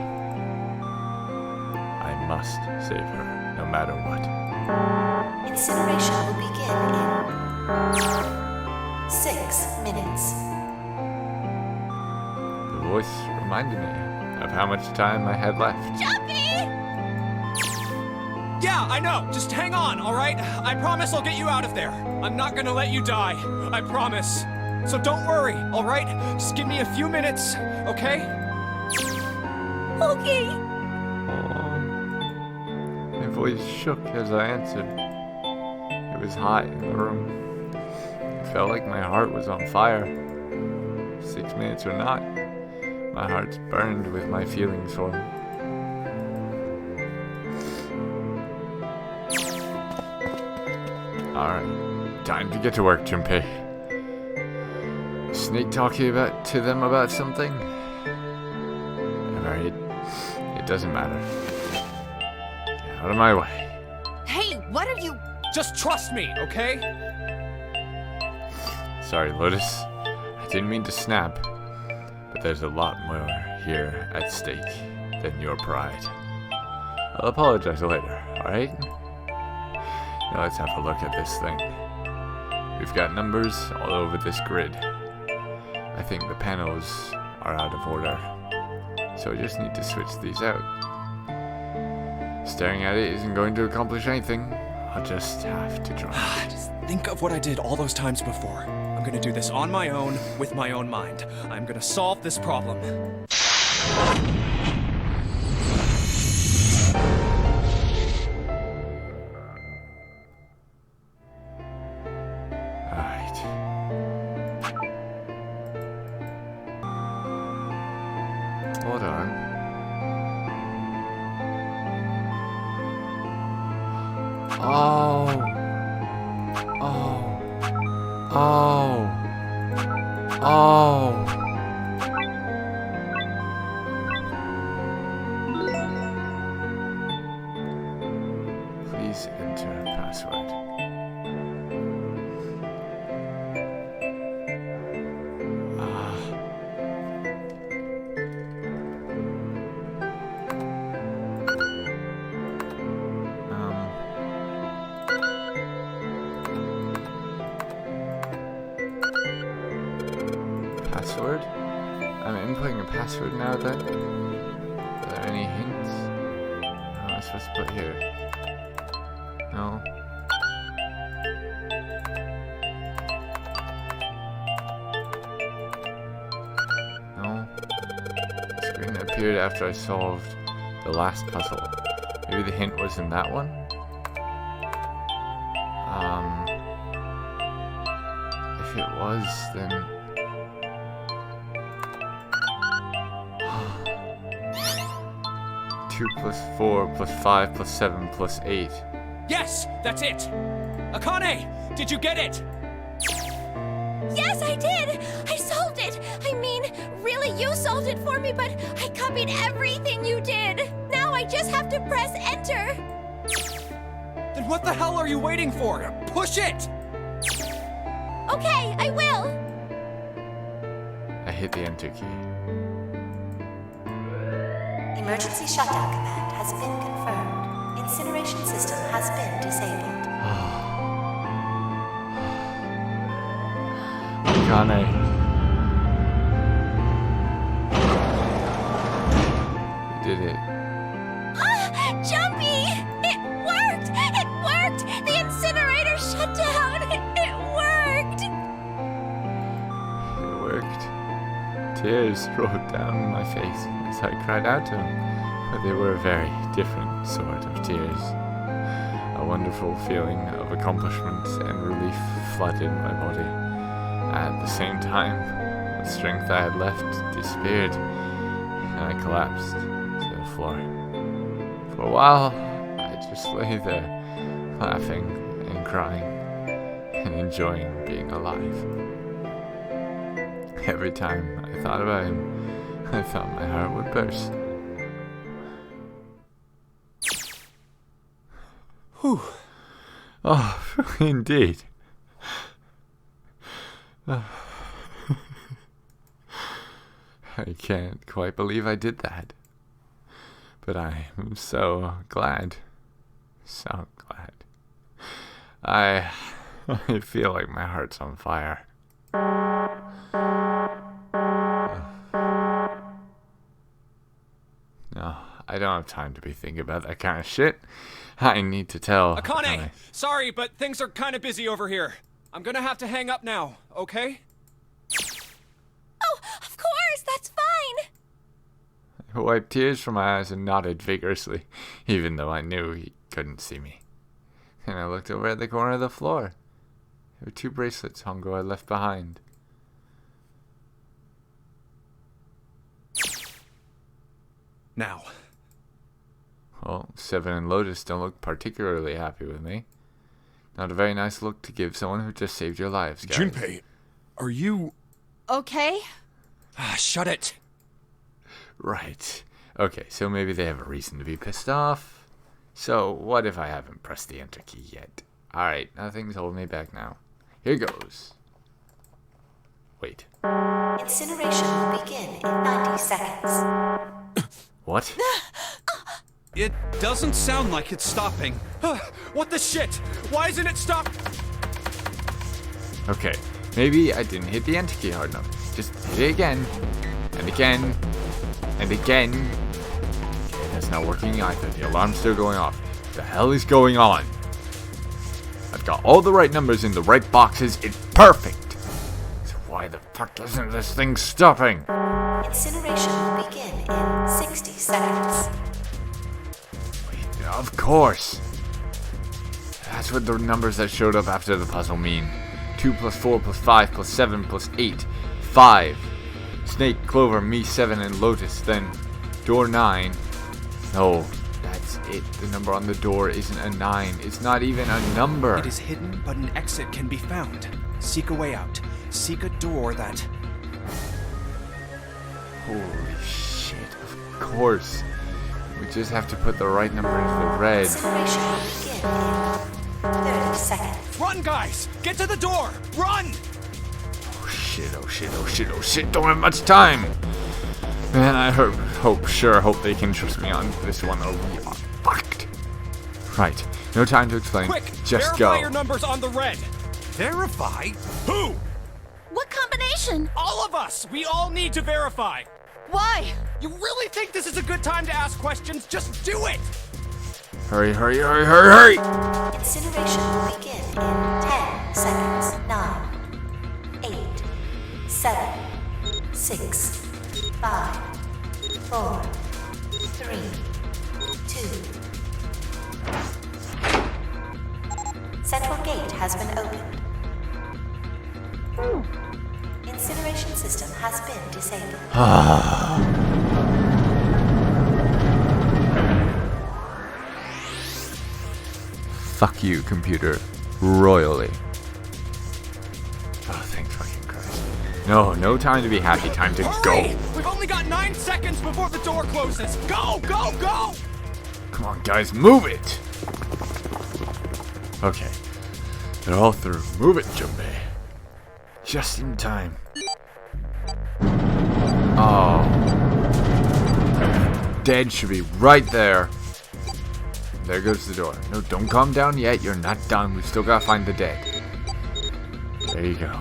A: I must save her, no matter what.
G: Incineration will begin in 6 minutes.
A: The voice reminded me of how much time I had left.
D: Yeah, I know. Just hang on, all right? I promise I'll get you out of there. I'm not gonna let you die. I promise. So don't worry, all right? Just give me a few minutes, okay?
B: Okay.
A: My voice shook as I answered. It was hot in the room. It felt like my heart was on fire. 6 minutes or not, my heart's burned with my feelings for him. Alright, time to get to work, Junpei. Snake talking to them about something? Alright, it doesn't matter. Get out of my way.
L: Hey, what are you...
D: Just trust me, okay?
A: Sorry, Lotus. I didn't mean to snap. But there's a lot more here at stake than your pride. I'll apologize later, alright? Now let's have a look at this thing. We've got numbers all over this grid. I think the panels are out of order. So I just need to switch these out. Staring at it isn't going to accomplish anything. I'll just have to try.
D: Just think of what I did all those times before. I'm gonna do this on my own, with my own mind. I'm gonna solve this problem.
A: Alright. Hold on. Oh. Please enter password. Password? I'm inputting a password now then? Are there any hints? What am I supposed to put here? No. No. The screen appeared after I solved the last puzzle. Maybe the hint was in that one? If it was, then... 2 plus 4 plus 5 plus 7 plus 8.
D: Yes, that's it! Akane, did you get it?
B: Yes, I did! I solved it! I mean, really, you solved it for me, but I copied everything you did! Now I just have to press enter!
D: Then what the hell are you waiting for? Push it!
B: Okay, I will!
A: I hit the enter key.
G: Emergency shutdown command has been confirmed. Incineration system has been disabled.
A: Akane. You did it.
B: Jumpy! It worked! It worked! The incinerator shut down! It worked!
A: It worked. Tears rolled down my face as I cried out to him, but they were a very different sort of tears. A wonderful feeling of accomplishment and relief flooded my body. At the same time, the strength I had left disappeared, and I collapsed to the floor. For a while, I just lay there, laughing and crying, and enjoying being alive. Every time I thought about him, I thought my heart would burst. Whew. Oh, indeed. I can't quite believe I did that. But I am so glad. So glad. I feel like my heart's on fire. No, I don't have time to be thinking about that kind of shit. I need to tell.
N: Akane! Sorry, but things are kind of busy over here. I'm gonna have to hang up now, okay?
B: Oh, of course, that's fine.
A: I wiped tears from my eyes and nodded vigorously, even though I knew he couldn't see me. And I looked over at the corner of the floor. There were 2 bracelets Hongo had left behind.
D: Now.
A: Well, Seven and Lotus don't look particularly happy with me. Not a very nice look to give someone who just saved your lives, guys.
C: Junpei, are you...
L: Okay.
N: Shut it.
A: Right. Okay, so maybe they have a reason to be pissed off. So, what if I haven't pressed the enter key yet? Alright, nothing's holding me back now. Here goes. Wait.
G: Incineration will begin in 90 seconds.
A: What?
I: It doesn't sound like it's stopping.
N: What the shit? Why isn't it stop?
A: Okay, maybe I didn't hit the enter key hard enough. Just hit it again, and again, and again. Okay, that's not working either. The alarm's still going off. What the hell is going on? I've got all the right numbers in the right boxes. It's perfect. So why the fuck isn't this thing stopping?
G: Incineration will begin in 60 seconds.
A: Wait, of course. That's what the numbers that showed up after the puzzle mean. 2 plus 4 plus 5 plus 7 plus 8. 5. Snake, Clover, me, 7, and Lotus. Then door 9. No, that's it. The number on the door isn't a 9. It's not even a number.
D: It is hidden, but an exit can be found. Seek a way out. Seek a door that...
A: Holy shit, of course. We just have to put the right number into the red.
G: Incineration will begin in 30 seconds.
N: Run, guys! Get to the door! Run!
A: Oh shit, oh shit, oh shit, oh shit. Don't have much time. Man, I hope they can trust me on this one, or we are fucked. Right, no time to explain.
N: Quick,
A: just
N: verify
A: go.
N: your numbers on the red.
I: Verify?
N: Who?
B: What combination?
N: All of us! We all need to verify!
L: Why?
N: You really think this is a good time to ask questions? Just do it!
A: Hurry, hurry, hurry, hurry, hurry!
G: Incineration will begin in 10 seconds. 9, 8, 7, 6, 5, 4, 3, 2. Central gate has been opened. Incineration system has been disabled.
A: Fuck you, computer. Royally. Oh, thank fucking Christ. No time to be happy. Time to go.
N: Hurry! We've only got 9 seconds before the door closes. Go, go, go!
A: Come on, guys, move it! Okay. They're all through. Move it, Junpei. Just in time. Oh. Dead should be right there. There goes the door. No, don't calm down yet. You're not done. We've still got to find the dead. There you go.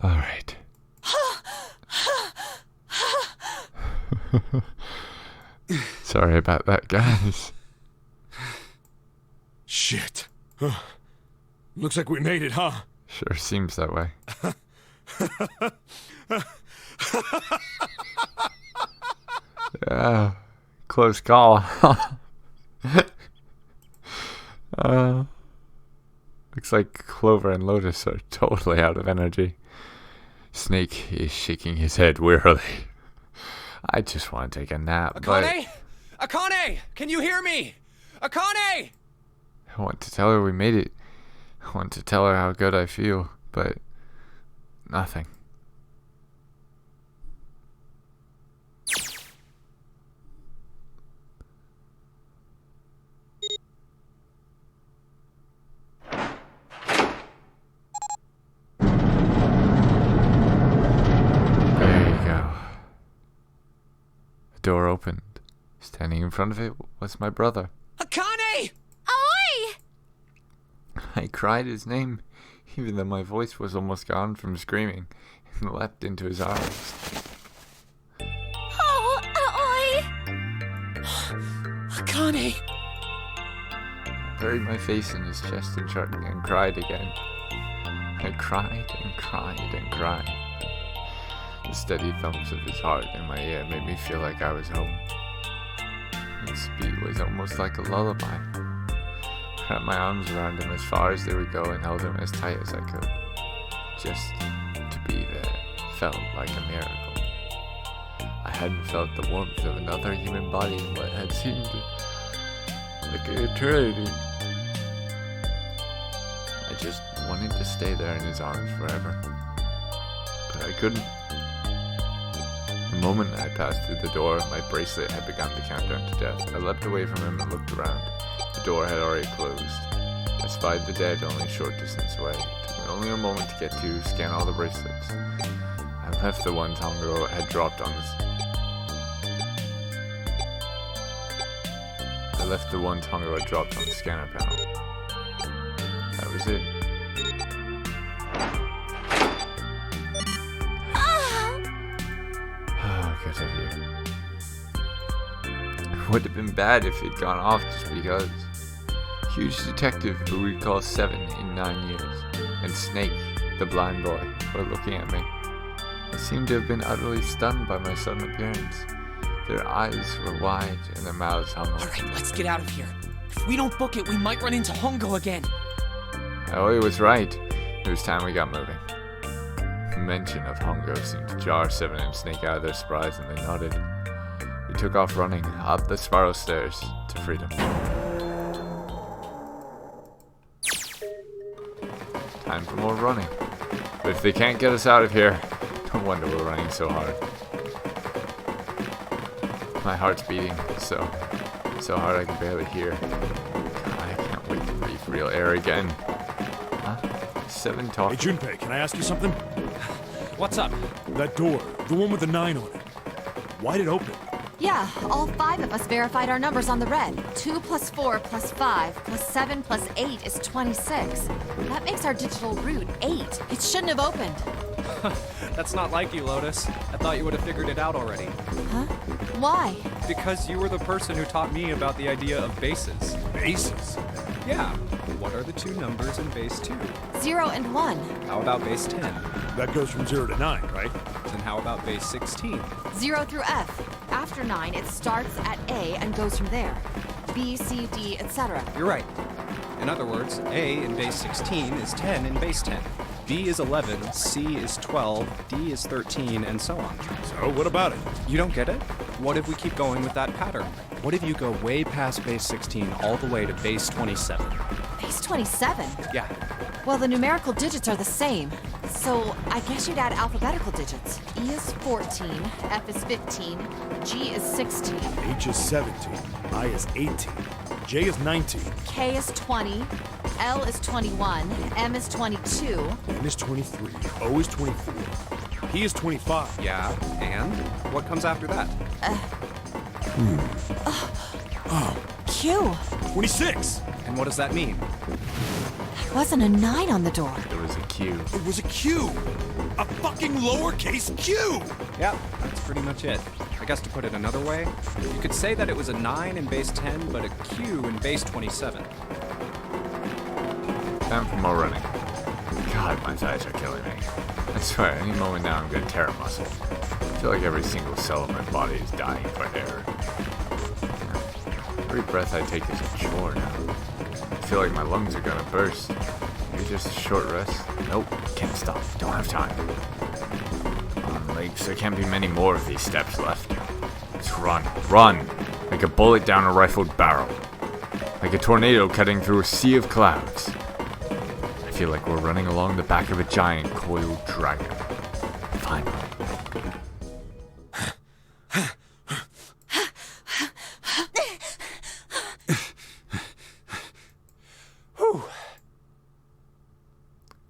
A: All right. Sorry about that, guys.
C: Shit. Looks like we made it, huh?
A: Sure seems that way. Yeah, close call. Looks like Clover and Lotus are totally out of energy. Snake is shaking his head wearily. I just want to take a nap,
N: Akane? Akane! Can you hear me? Akane!
A: I want to tell her we made it. I want to tell her how good I feel, but nothing. door opened. Standing in front of it was my brother.
F: Akane!
B: Oi!
A: I cried his name, even though my voice was almost gone from screaming, and leapt into his arms.
B: Oh, oi!
F: Akane!
A: I buried my face in his chest and cried again. I cried and cried and cried. The steady thumps of his heart in my ear made me feel like I was home. His beat was almost like a lullaby. I wrapped my arms around him as far as they would go and held him as tight as I could. Just to be there felt like a miracle. I hadn't felt the warmth of another human body in what had seemed like an eternity. I just wanted to stay there in his arms forever. But I couldn't. The moment I passed through the door, my bracelet had begun to count down to death. I leapt away from him and looked around. The door had already closed. I spied the dead only a short distance away. It took me only a moment to get to scan all the bracelets. I left the one Tongo had dropped on the scanner panel. That was it. Good of you. It would have been bad if he'd gone off just because. Huge detective who we'd call 7 in 9 years, and Snake, the blind boy, were looking at me. They seemed to have been utterly stunned by my sudden appearance. Their eyes were wide and their mouths hung open.
F: Alright, let's get out of here. If we don't book it, we might run into Hongo again.
A: Oh, he was right. It was time we got moving. The mention of Hongo seemed to jar 7 and Snake out of their surprise, and they nodded. We took off running up the spiral stairs to freedom. Time for more running. But if they can't get us out of here, no wonder we're running so hard. My heart's beating so hard I can barely hear. God, I can't wait to breathe real air again. Huh? 7 talking.
C: Hey, Junpei, can I ask you something?
F: What's up?
C: That door, the one with the 9 on it. Why'd it open?
L: Yeah, all 5 of us verified our numbers on the red. 2 plus 4 plus 5 plus 7 plus 8 is 26. That makes our digital route 8. It shouldn't have opened.
N: That's not like you, Lotus. I thought you would have figured it out already.
L: Huh? Why?
N: Because you were the person who taught me about the idea of bases.
C: Bases?
N: Yeah. What are the 2 numbers in base 2?
L: 0 and 1.
N: How about base 10?
C: That goes from 0 to 9, right?
N: Then how about base 16?
L: 0 through F. After 9, it starts at A and goes from there. B, C, D, etc.
N: You're right. In other words, A in base 16 is 10 in base 10. B is 11, C is 12, D is 13, and so on.
C: So, what about it?
N: You don't get it? What if we keep going with that pattern? What if you go way past base 16 all the way to base 27?
L: Base 27?
N: Yeah.
L: Well, the numerical digits are the same. So, I guess you'd add alphabetical digits. E is 14, F is 15, G is 16.
C: H is 17, I is 18, J is 19.
L: K is 20, L is 21, M is 22.
C: N is 23, O is 24, P is 25.
N: Yeah, and? What comes after that?
L: Q.
C: 26!
N: And what does that mean?
L: There wasn't a 9 on the door.
A: There was a Q.
C: It was a Q! A fucking lowercase q!
N: Yeah, that's pretty much it. I guess to put it another way, you could say that it was a 9 in base 10, but a Q in base 27.
A: Time for more running. God, my thighs are killing me. I swear, any moment now I'm gonna tear a muscle. I feel like every single cell of my body is dying for air. Every breath I take is a chore now. I feel like my lungs are gonna burst. Maybe just a short rest? Nope, can't stop. Don't have time. Come on, legs. There can't be many more of these steps left. Let's run. Run! Like a bullet down a rifled barrel. Like a tornado cutting through a sea of clouds. I feel like we're running along the back of a giant coiled dragon. Finally.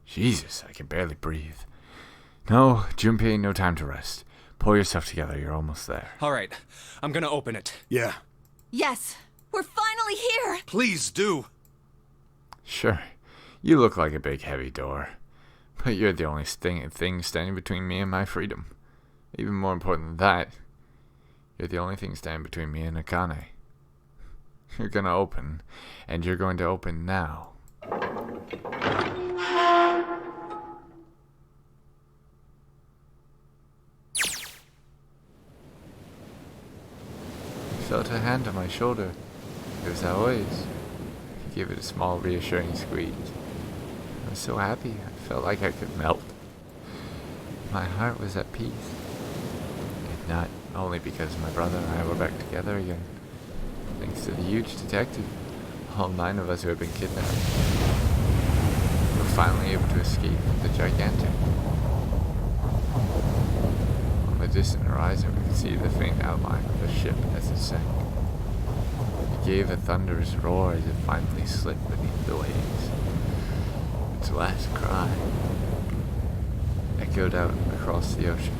A: Jesus, I can barely breathe. No, Junpei, no time to rest. Pull yourself together, you're almost there.
D: All right, I'm gonna open it.
C: Yeah.
L: Yes, we're finally here.
I: Please do.
A: Sure, you look like a big heavy door, but you're the only thing standing between me and my freedom. Even more important than that, you're the only thing standing between me and Akane. You're gonna open, and you're going to open now. I felt her hand on my shoulder. It was Aoi's. He gave it a small, reassuring squeeze. I was so happy, I felt like I could melt. My heart was at peace. And not only because my brother and I were back together again. Thanks to the huge detective, all 9 of us who had been kidnapped. We were finally able to escape the gigantic. On the distant horizon, we could see the faint outline of the ship as it sank. It gave a thunderous roar as it finally slipped beneath the waves. Its last cry echoed out across the ocean,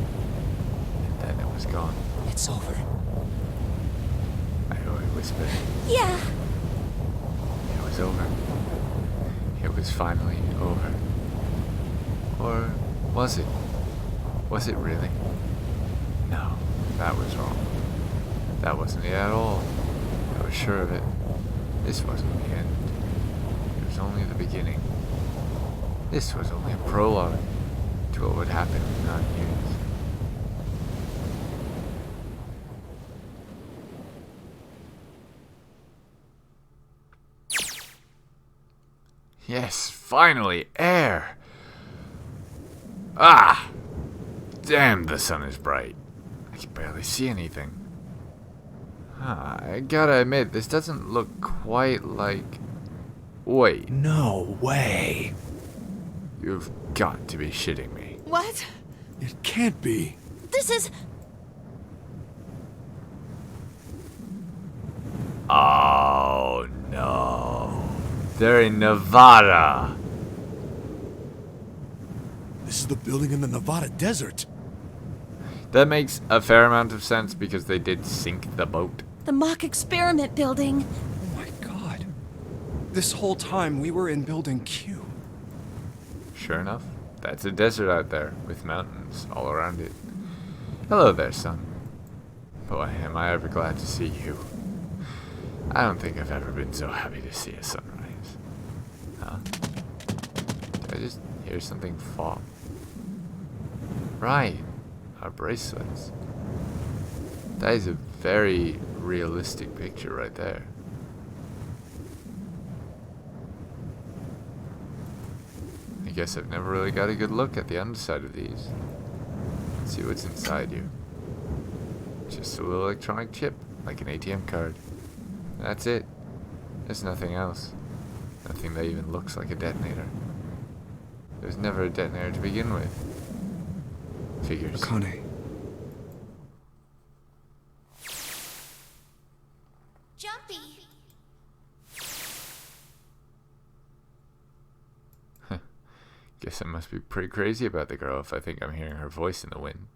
A: and then it was gone.
F: It's over.
A: Aoi whispered.
B: Yeah.
A: It was over. It was finally over. Or was it? Was it really? No, that was wrong. That wasn't it at all. I was sure of it. This wasn't the end. It was only the beginning. This was only a prologue to what would happen in 9 years. Yes, finally, air! Ah! Damn, the sun is bright. I can barely see anything. I gotta admit, this doesn't look quite like... Wait.
C: No way.
A: You've got to be shitting me.
L: What?
C: It can't be.
B: This is...
A: Oh, no. They're in Nevada.
C: This is the building in the Nevada desert.
A: That makes a fair amount of sense because they did sink the boat.
B: the mock experiment building.
D: Oh my god. This whole time we were in Building Q.
A: Sure enough, that's a desert out there with mountains all around it. Hello there, son. Boy, am I ever glad to see you. I don't think I've ever been so happy to see a sunrise. Huh? Did I just hear something fall? Right, our bracelets. That is a very realistic picture right there. I guess I've never really got a good look at the underside of these. Let's see what's inside you. Just a little electronic chip, like an ATM card. That's it. There's nothing else. Nothing that even looks like a detonator. There's never a detonator to begin with. Figures.
D: Akane.
B: Jumpy.
A: Guess I must be pretty crazy about the girl if I think I'm hearing her voice in the wind.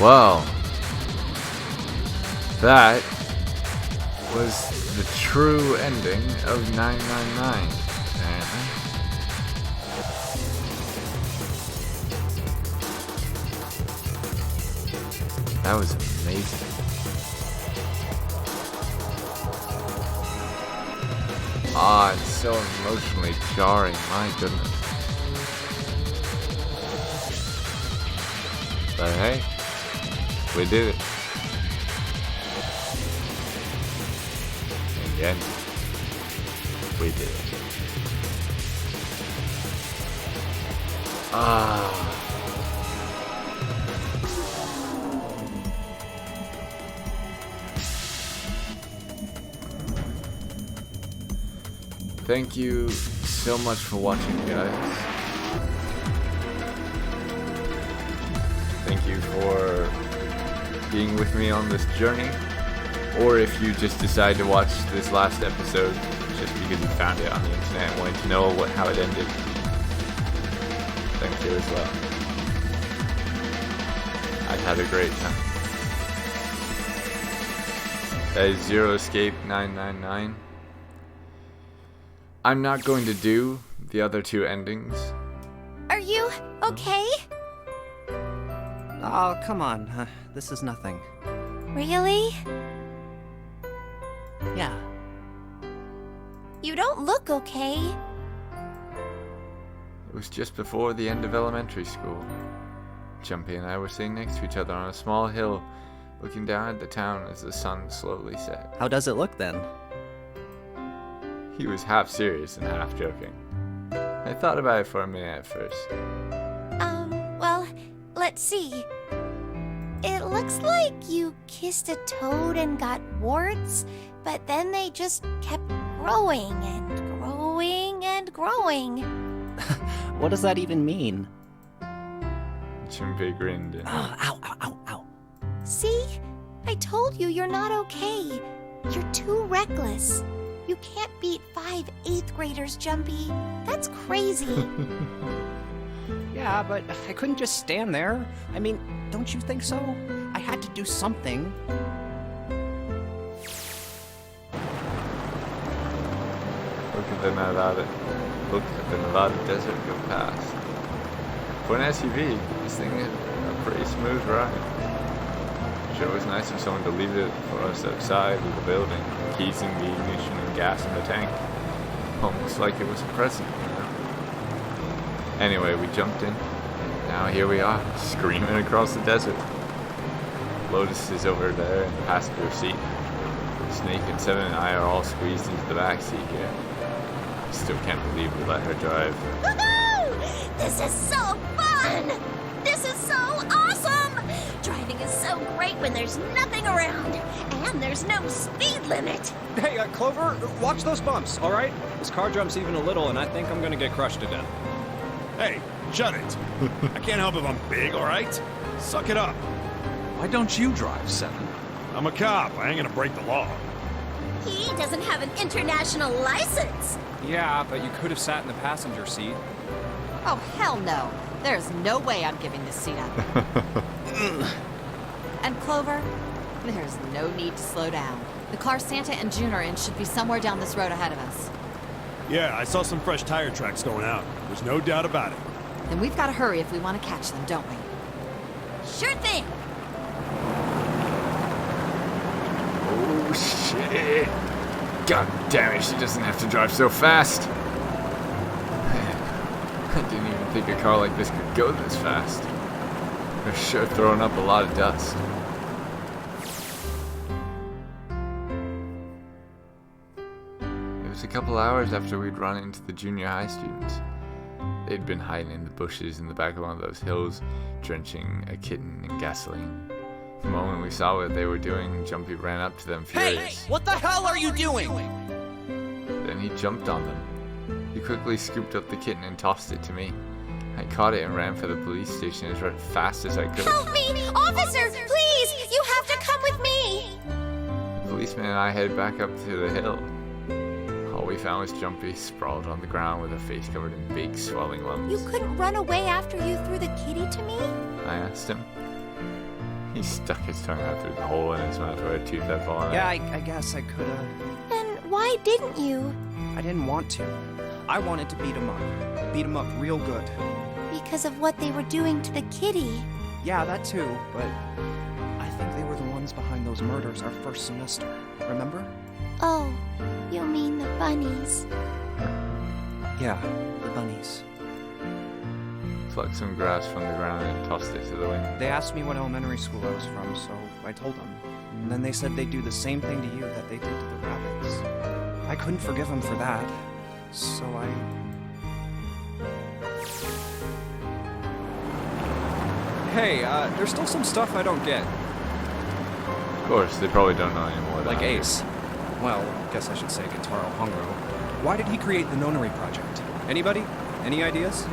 A: Well, that was the true ending of 999, apparently. That was amazing. Ah, it's so emotionally jarring, my goodness. But hey, we did it. Again, we did it. Thank you so much for watching, guys. Thank you for being with me on this journey. Or if you just decide to watch this last episode just because you found it on the internet and wanted to know how it ended. Thank you as well. I had a great time. That is Zero Escape 999. I'm not going to do the other two endings.
B: Are you okay?
D: Oh, come on. This is nothing.
B: Really?
D: Yeah.
B: You don't look okay.
A: It was just before the end of elementary school. Jumpy and I were sitting next to each other on a small hill, looking down at the town as the sun slowly set.
N: How does it look then?
A: He was half serious and half joking. I thought about it for a minute at first.
B: Well, let's see. It looks like you kissed a toad and got warts, but then they just kept growing and growing and growing.
N: What does that even mean?
A: Jumpy grinned and...
N: Ow.
B: See? I told you you're not okay. You're too reckless. You can't beat 5 8th graders, Jumpy. That's crazy.
N: Yeah, but I couldn't just stand there. I mean, don't you think so? I had to do something.
A: Look at the Nevada desert go past. For an SUV, this thing is a pretty smooth ride. Sure was nice of someone to leave it for us outside of the building, keysing the ignition and gas in the tank. Almost like it was a present, you know? Anyway, we jumped in. Now here we are, screaming across the desert. Lotus is over there in the passenger seat. Snake and Seven and I are all squeezed into the back seat here. Still can't believe we let her drive.
B: Woohoo! This is so fun! This is so awesome! Driving is so great when there's nothing around, and there's no speed limit.
N: Hey, Clover, watch those bumps, all right? This car jumps even a little, and I think I'm gonna get crushed to death.
C: Hey, shut it. I can't help if I'm big, all right? Suck it up.
I: Why don't you drive, Seven?
C: I'm a cop. I ain't gonna break the law.
B: He doesn't have an international license.
N: Yeah, but you could have sat in the passenger seat.
L: Oh, hell no. There's no way I'm giving this seat up. And Clover, there's no need to slow down. The car Santa and June are in should be somewhere down this road ahead of us.
C: Yeah, I saw some fresh tire tracks going out. There's no doubt about it.
L: Then we've got to hurry if we want to catch them, don't we?
B: Sure thing.
A: Oh shit! God damn it, she doesn't have to drive so fast. I didn't even think a car like this could go this fast. They're sure throwing up a lot of dust. It was a couple hours after we'd run into the junior high students. They'd been hiding in the bushes in the back of one of those hills, drenching a kitten in gasoline. The moment we saw what they were doing, Jumpy ran up to them furious.
M: Hey, what the hell are you doing?
A: Then he jumped on them. He quickly scooped up the kitten and tossed it to me. I caught it and ran for the police station as fast as I could.
B: Help me! Officer, please! You have to come with me!
A: The policeman and I headed back up to the hill. All we found was Jumpy sprawled on the ground with her face covered in big swelling lumps.
B: You couldn't run away after you threw the kitty to me?
A: I asked him. He stuck his tongue out through the hole in his mouth where a tooth had fallen out.
N: Yeah, I guess I could have.
B: Then why didn't you?
N: I didn't want to. I wanted to beat him up. Beat him up real good.
B: Because of what they were doing to the kitty.
N: Yeah, that too, but I think they were the ones behind those murders our first semester. Remember?
B: Oh, you mean the bunnies.
N: Yeah, the bunnies.
A: Plucked some grass from the ground and tossed it to the wind.
N: They asked me what elementary school I was from, so I told them. And then they said they'd do the same thing to you that they did to the rabbits. I couldn't forgive them for that, so Hey, there's still some stuff I don't get.
A: Of course, they probably don't know anymore.
N: Like Ace. Well, I guess I should say Gentaro Hongo. Why did he create the Nonary project? Anybody? Any ideas?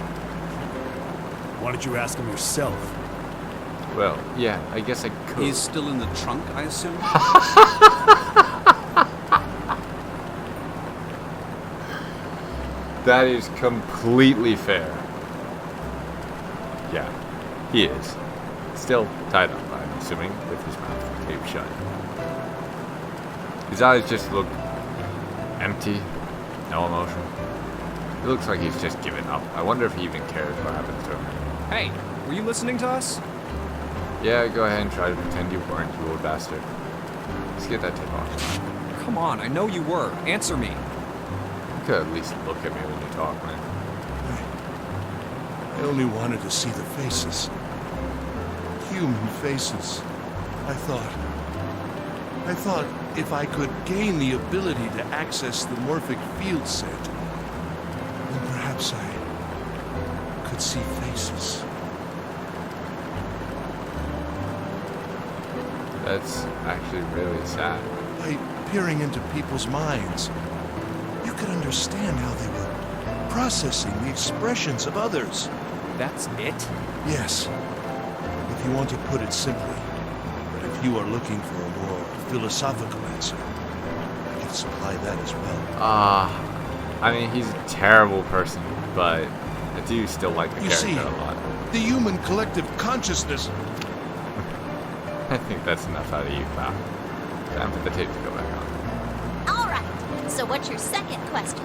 C: Why don't you ask him yourself?
A: Well, yeah, I guess I could.
I: He's still in the trunk, I assume?
A: That is completely fair. Yeah, he is. Still tied up, I'm assuming, with his mouth taped shut. His eyes just look empty, no emotion. It looks like he's just given up. I wonder if he even cares what happens to him.
N: Hey, were you listening to us?
A: Yeah, go ahead and try to pretend you weren't, you old bastard. Let's get that tape off.
N: Come on, I know you were. Answer me.
A: You could at least look at me when you talk, man.
K: I only wanted to see the faces. Human faces. I thought if I could gain the ability to access the morphic field set, then perhaps I could see faces.
A: That's actually really sad.
K: By peering into people's minds, you could understand how they were processing the expressions of others.
N: That's it?
K: Yes. If you want to put it simply, but if you are looking for a more philosophical answer, I can supply that as well.
A: I mean, he's a terrible person, but I do still like the character a lot.
K: The human collective consciousness.
A: I think that's enough out of you, pal. Time for the tape to go back on.
B: All right. So what's your second question?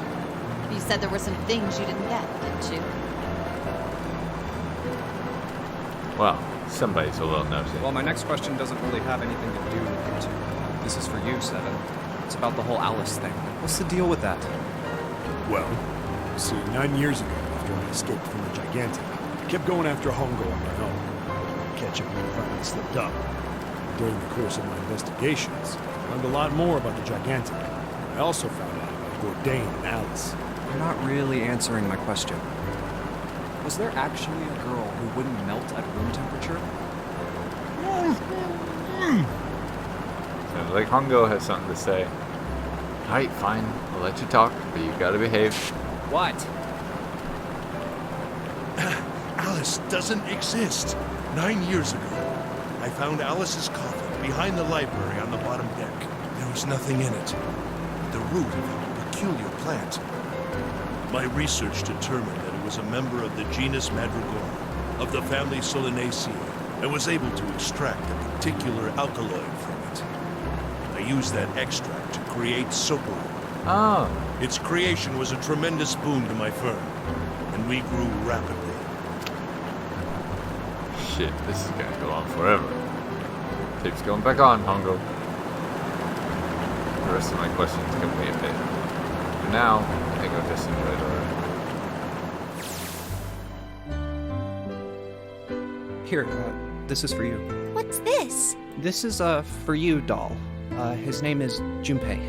L: You said there were some things you didn't get, didn't you?
A: Well, somebody's a little nosy.
N: Well, my next question doesn't really have anything to do with it. This is for you, Seven. It's about the whole Alice thing. What's the deal with that?
C: Well, see, 9 years ago, after I escaped from the Gigantic, I kept going after Hongo on my own. Catch up when I finally slipped up. During the course of my investigations, I learned a lot more about the Gigantic. I also found out about Bourdain and Alice.
D: You're not really answering my question. Was there actually a girl who wouldn't melt at room temperature?
A: Sounds like Hongo has something to say. Alright, fine. I'll let you talk, but you gotta behave.
N: What?
K: Alice doesn't exist. 9 years ago, I found Alice's coffin behind the library on the bottom deck. There was nothing in it but the root of a peculiar plant. My research determined that it was a member of the genus Madrigal, of the family Solanaceae, and was able to extract a particular alkaloid from it. I used that extract to create Sopo.
A: Oh.
K: Its creation was a tremendous boon to my firm, and we grew rapidly.
A: Shit, this is gonna go on forever. Tape's going back on, Hongo. The rest of my questions can wait a bit. For now, I think I'll just enjoy the ride.
N: Here, this is for you.
B: What's this?
N: This is a for you doll. His name is Junpei.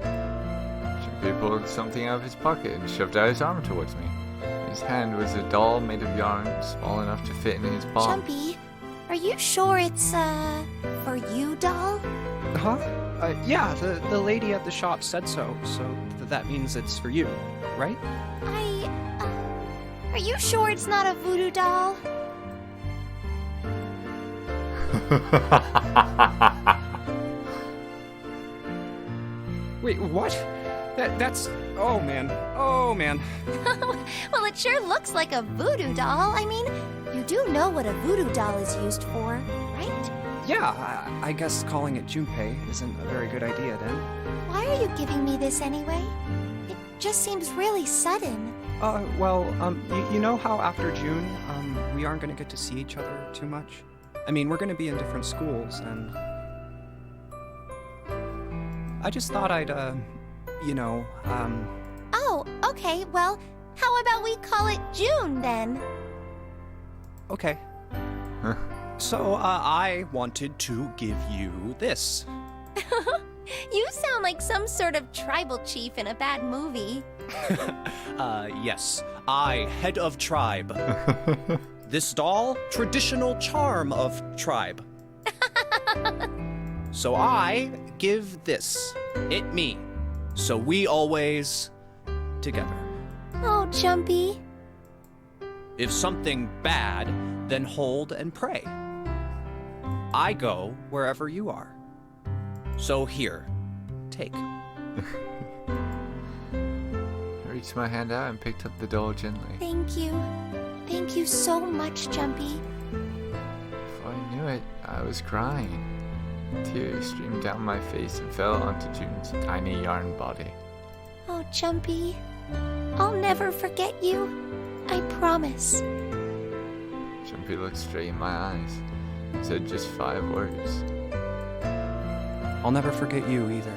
A: Junpei pulled something out of his pocket and shoved out his arm towards me. His hand was a doll made of yarn, small enough to fit in his palm.
B: Jumpy, are you sure it's, for you, doll?
N: Huh? Yeah, the lady at the shop said so, that means it's for you, right?
B: Are you sure it's not a voodoo doll?
N: Wait, what? That's... Oh, man. Oh, man.
B: Well, it sure looks like a voodoo doll. I mean, you do know what a voodoo doll is used for, right?
D: Yeah, I guess calling it Junpei isn't a very good idea then.
B: Why are you giving me this anyway? It just seems really sudden.
D: You know how after June, we aren't gonna get to see each other too much? I mean, we're gonna be in different schools, and... I just thought I'd,
B: Oh, okay, well, how about we call it June, then?
D: Okay. So, I wanted to give you this.
B: You sound like some sort of tribal chief in a bad movie.
D: Yes. I, head of tribe.
N: This doll, traditional charm of tribe. So I give this, it me. So we always together.
B: Oh, Jumpy.
N: If something bad, then hold and pray. I go wherever you are. So here, take.
A: I reached my hand out and picked up the doll gently.
B: Thank you. Thank you so much, Jumpy.
A: Before I knew it, I was crying. Tears streamed down my face and fell onto June's tiny yarn body.
B: Oh, Jumpy. I'll never forget you. I promise.
A: Jumpy looked straight in my eyes and said just 5 words.
D: I'll never forget you either.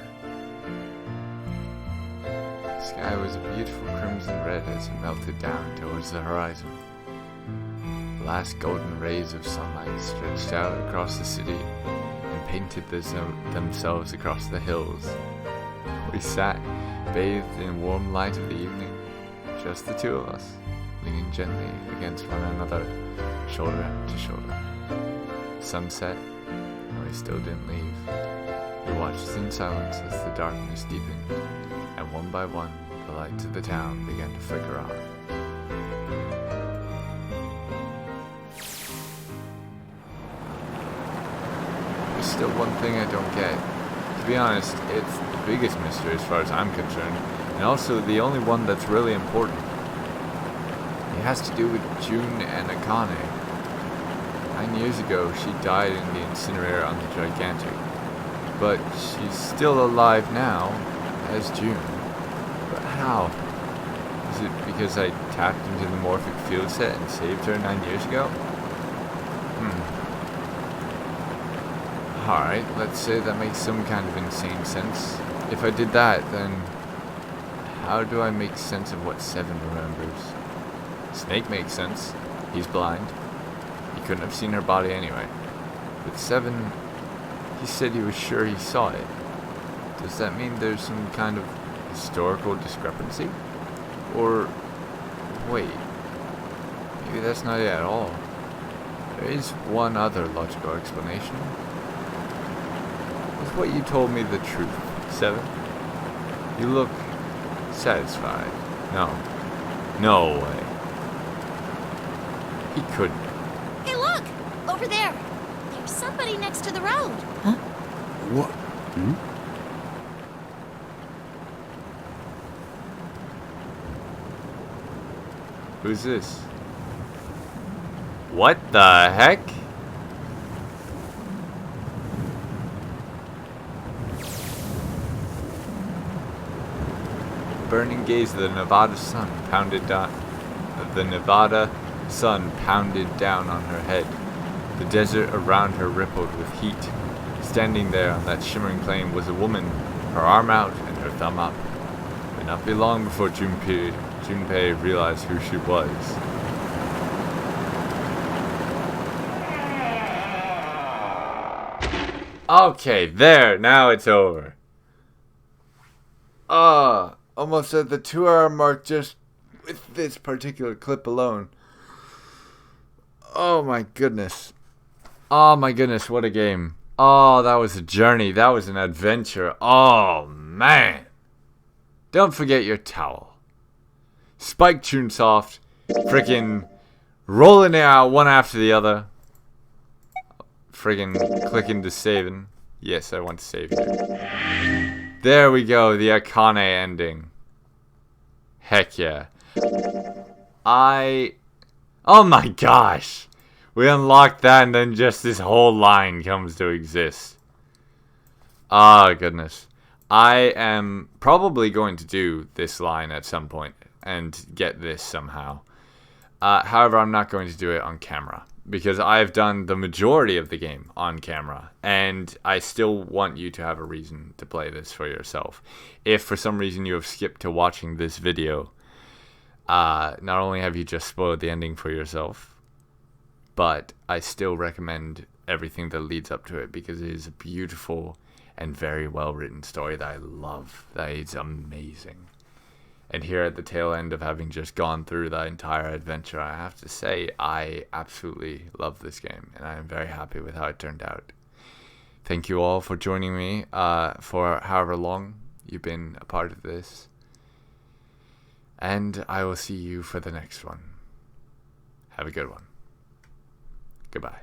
A: The sky was a beautiful crimson red as it melted down towards the horizon. The last golden rays of sunlight stretched out across the city and painted themselves across the hills. We sat, bathed in warm light of the evening, just the two of us, leaning gently against one another, shoulder to shoulder. Sunset, and we still didn't leave. We watched in silence as the darkness deepened, and one by one, the lights of the town began to flicker on. There's still one thing I don't get. To be honest, it's the biggest mystery as far as I'm concerned, and also the only one that's really important. It has to do with June and Akane. 9 years ago, she died in the incinerator on the Gigantic. But she's still alive now, as June. But how? Is it because I tapped into the morphic field set and saved her 9 years ago? Alright, let's say that makes some kind of insane sense. If I did that, then how do I make sense of what Seven remembers? Snake makes sense. He's blind. He couldn't have seen her body anyway. But Seven, he said he was sure he saw it. Does that mean there's some kind of historical discrepancy? Or, wait, maybe that's not it at all. There is one other logical explanation. Was what you told me the truth, Seven? You look satisfied. No way. He couldn't.
B: Hey, look! Over there. There's somebody next to the road.
C: Huh? What?
A: Who's this? What the heck? The burning gaze of the Nevada sun pounded down. The Nevada sun pounded down on her head. The desert around her rippled with heat. Standing there on that shimmering plain was a woman, her arm out and her thumb up. It would not be long before Junpei realized who she was. Okay, there, now it's over. Almost at the 2-hour mark just with this particular clip alone. Oh my goodness. Oh my goodness, what a game. Oh, that was a journey. That was an adventure. Oh, man. Don't forget your towel. Spike Chunsoft. Freaking rolling it out one after the other. Friggin' clicking to saving. Yes, I want to save here. There we go, the Akane ending. Heck yeah. Oh my gosh. We unlocked that and then just this whole line comes to exist. Ah, goodness. I am probably going to do this line at some point and get this somehow. However, I'm not going to do it on camera because I've done the majority of the game on camera and I still want you to have a reason to play this for yourself. If for some reason you have skipped to watching this video, not only have you just spoiled the ending for yourself, but I still recommend everything that leads up to it because it is a beautiful and very well written story that I love. That is amazing. And here at the tail end of having just gone through that entire adventure, I have to say I absolutely love this game, and I am very happy with how it turned out. Thank you all for joining me for however long you've been a part of this. And I will see you for the next one. Have a good one. Goodbye.